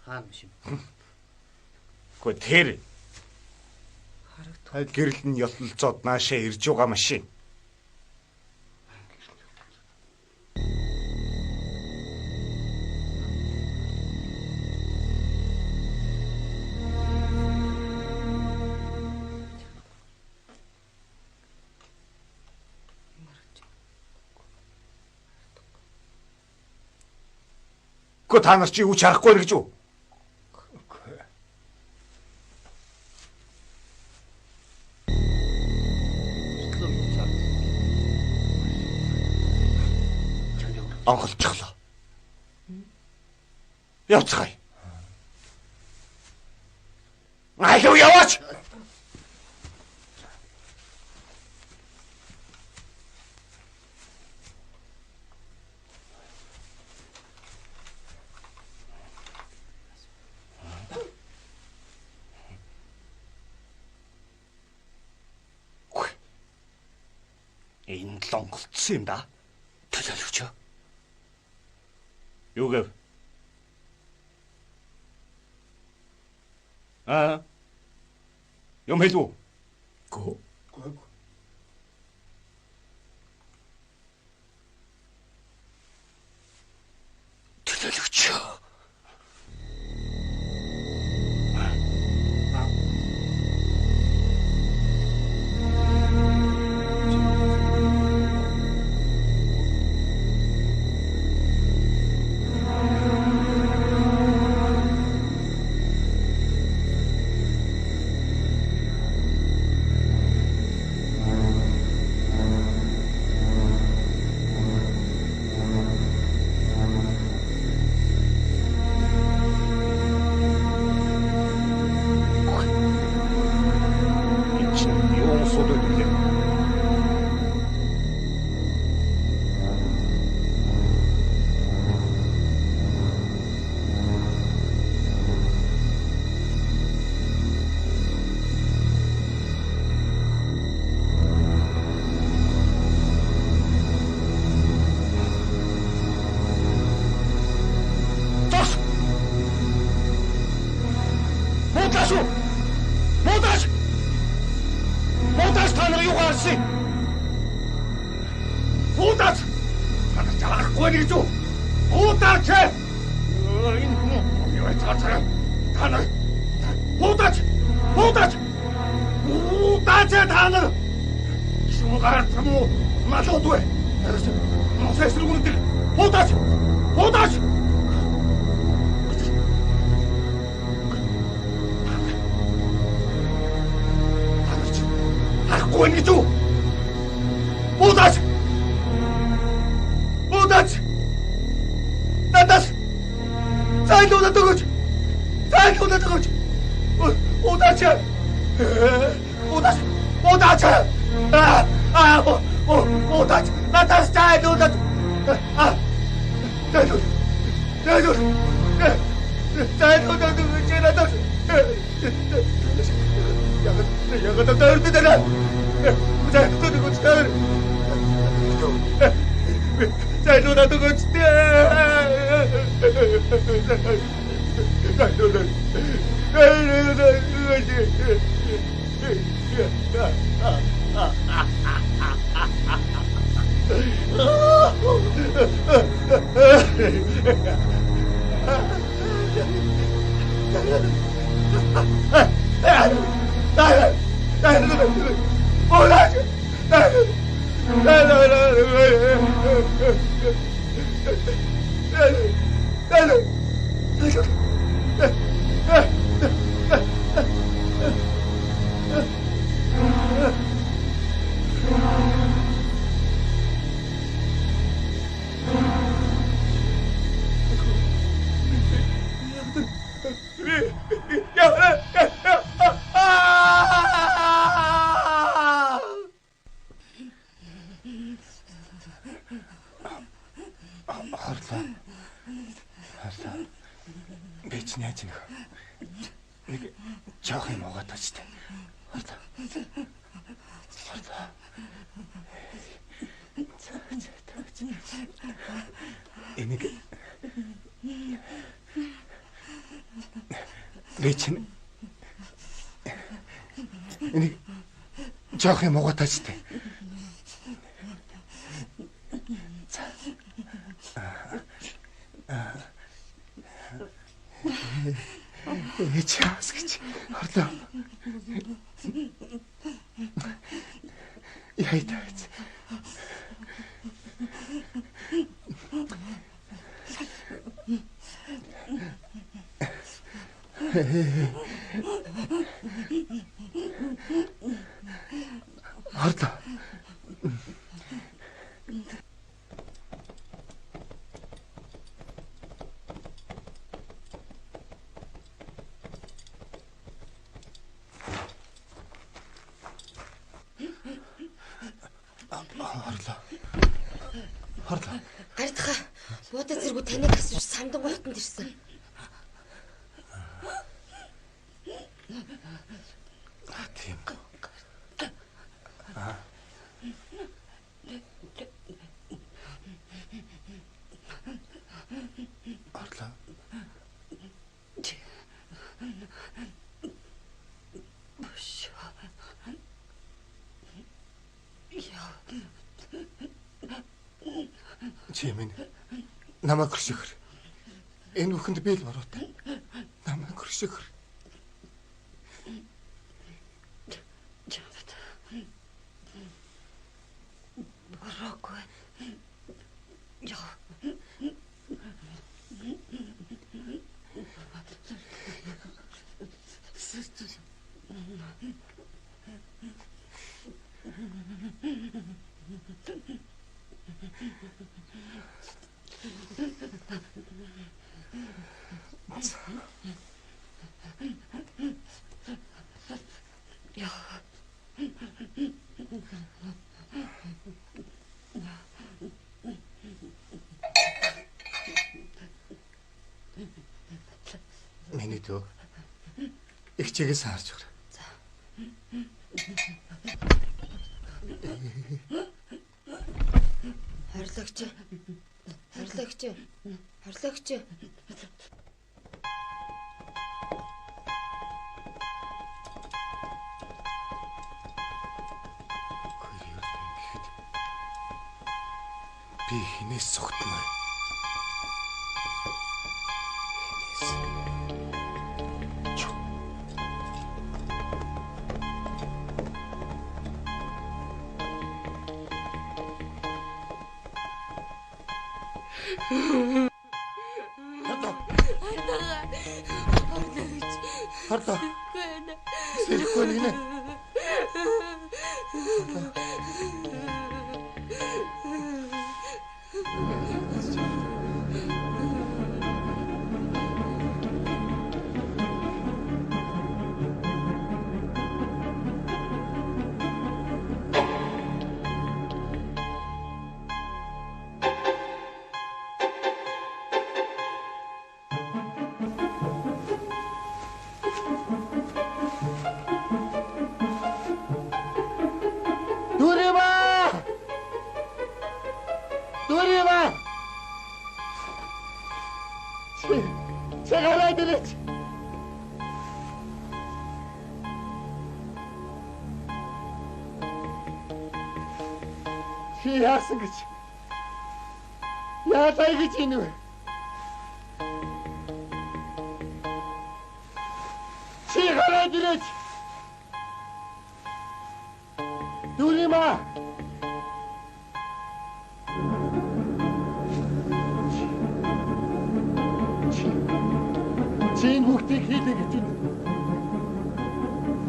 Хаан машин. Гэхдээ тэр гэрэл нь ёлолцоод наашаа ирж байгаа машин. Гэхдээ та нар чи юу ч харахгүй гэж үү? Анхалчихлаа. Явцгаая. Айлуу яваач. Энэ лонголцсон юм да. Төлөөлөгч. Юу гэв? Юм хэлв үү? Гүү. Төлөөлөгч. Муудаж та нар юу гарсан? Муудаж! Та нар жаарахгүй гэж үү? Муудаж! Энэ юу цаацаа? Та нар муудаж! Муудаж! Муудаж та нар! Шугаар юм малууд вэ? Мосэс рүүгүнтэй муудаж! Муудаж! Арахгүй гэж үү? Муудаж! Муудаж! Надаас зайлуулаад өгөөч! Зайлуулаад өгөөч! Муудаж! Муудаж! Муудаж! Муудаж! Надаас зайлуулаад зайлуулаад өгөөч! Надаас ягаад дөрөв зайлуулаад өгөөч! Зайлуулаад өгөөч! Би ч найз нэг жоох юм угаад таачтай. Энийг би ч энийг жоох юм угаад таачтай. Час гэж орлоо. Яй таач. Харлаа. Харлаа. Гардха буудаа зэргүү таныг асууж самдан гоотонд ирсэн. Тийм. Харлаа. Чимэн намайг өршөхөр. Энэ бүхэнд би л бороотой. Намайг өршөхөр. Бороогүй. Яа. Миний дөө. Их чигээс харж өгөр. Харлагч. Харлагч. Харлагч. Би хинээс цогтноо. Харлаа. Сэрхгүй нэ. Чи яасан гэж? Яатай гэж юм бэ? Чи гараад ирээч. Дүрима. Чи бүгдийг хийлээ гэж байна.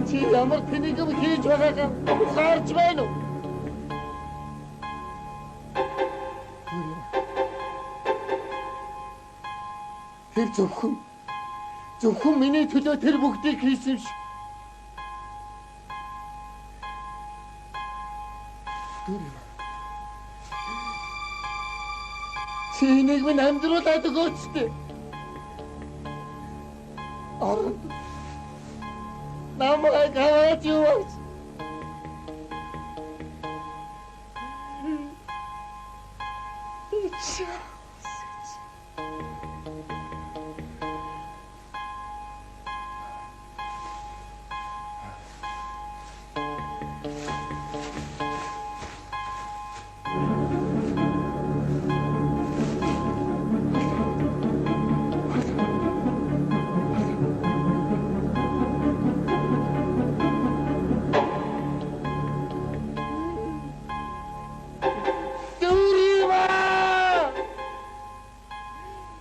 Чи ямар тэнийг юм хийж байгаагаа харж байна уу? Тэр зөвхөн миний төлөө тэр бүгдийг хийсэн ш. Дүрима. Чи энийг минь амьдруулаад өгөөч дээ. Ард намайг аваад яваач.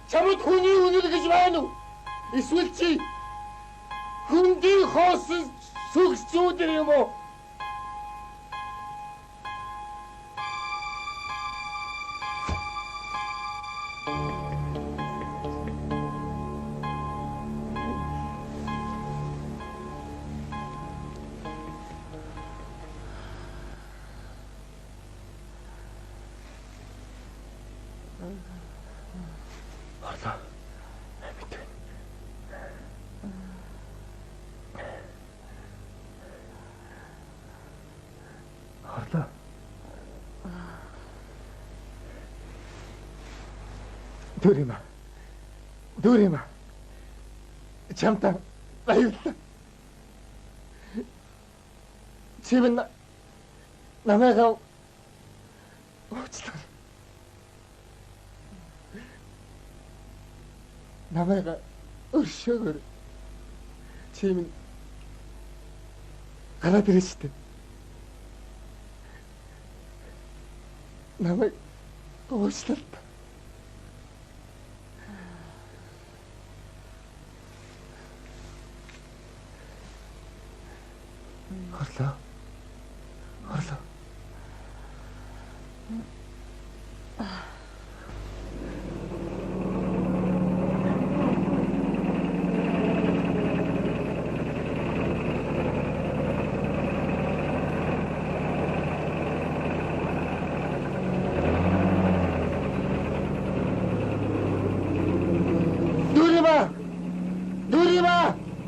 Чамд хүний үнэл гэж байна уу? Эсвэл чи Хүндий хоосон сүгчүүд юм уу? Орлоо. Дүүрийма. Чамтай баярлалаа. Чи намайг уучлаарай. Намайг өршөөгөр. Чи минь гараад ирэх штеп. Намайг уучлаарай. Орлоо.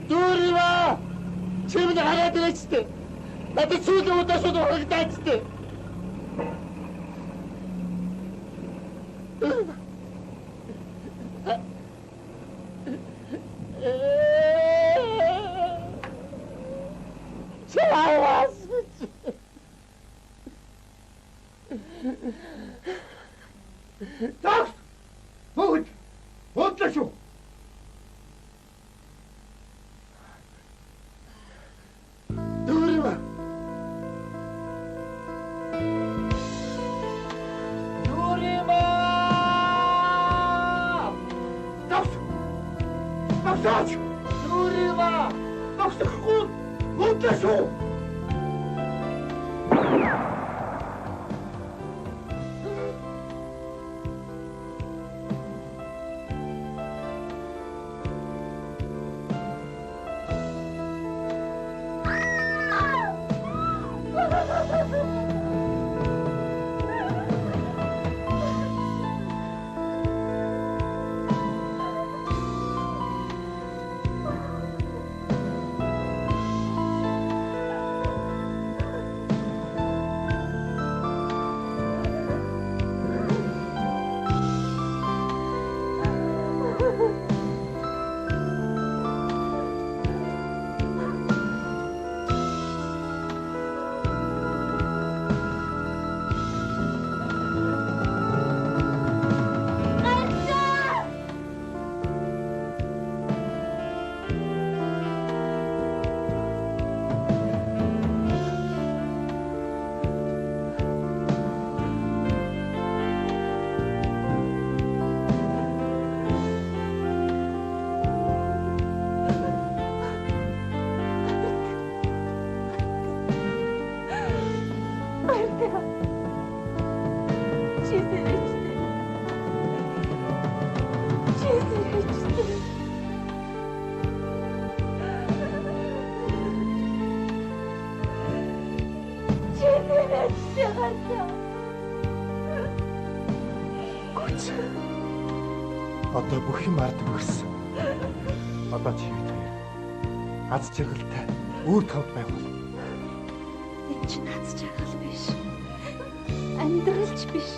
Дүүрийма. Чи минь хараад ирэх штеп. Надад сүүлийн удаа шууд урагдаад штеп. Чаавас. Так. Вот что. Дүүрийма. Багсахгүй. Мөндөшөө. Одоо бүх юм ард өгсөн. Одоо чи бид аз жаргалтай үр тавд байх бол. Энэ чинь аз жаргал биш. Амьдралч биш.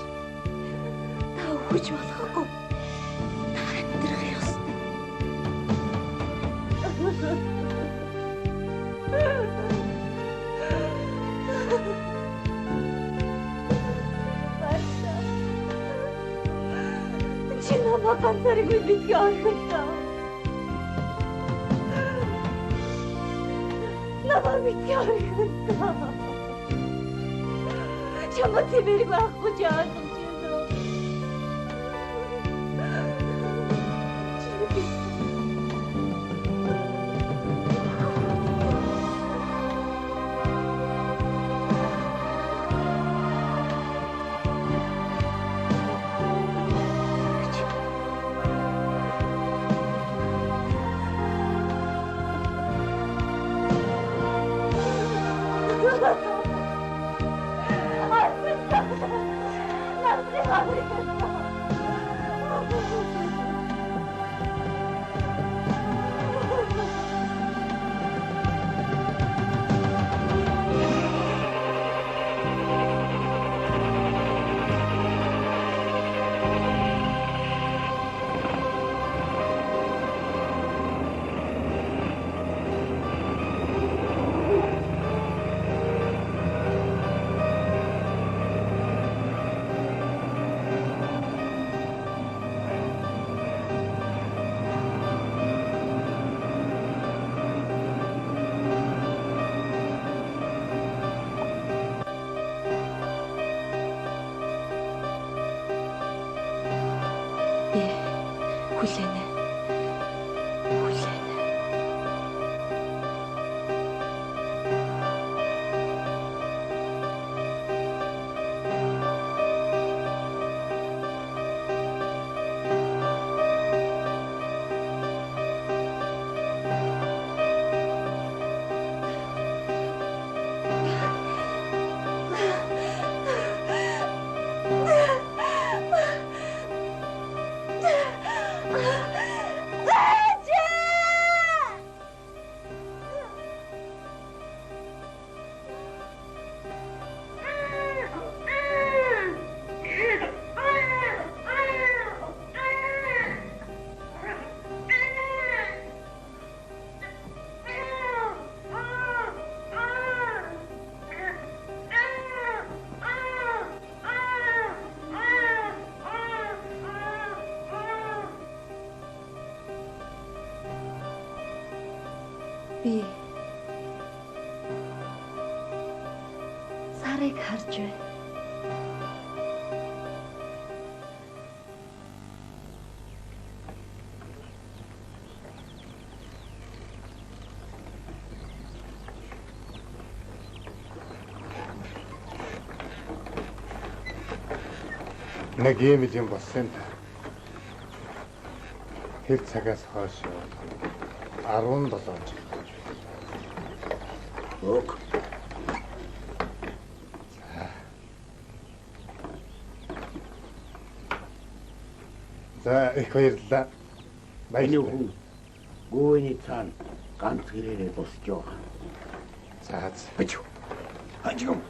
Та өгч болохгүй. Та амьдрах ёстой. Ганцааргүй битгий орхисон. Намаа битгий орхисон. Чамд тэрийг байхгүй жаасан ч юм. Хүлээнэ. Хүлээнэ. Би сарыг харж байна. Нэг ийм юм болсон та. Тэр цагаас хойш 17 жил. Ок. За их баярлалаа. Миний хүн гүйний цаана ганц гэрээрээ босч байгаа. За. Бич. Ажим.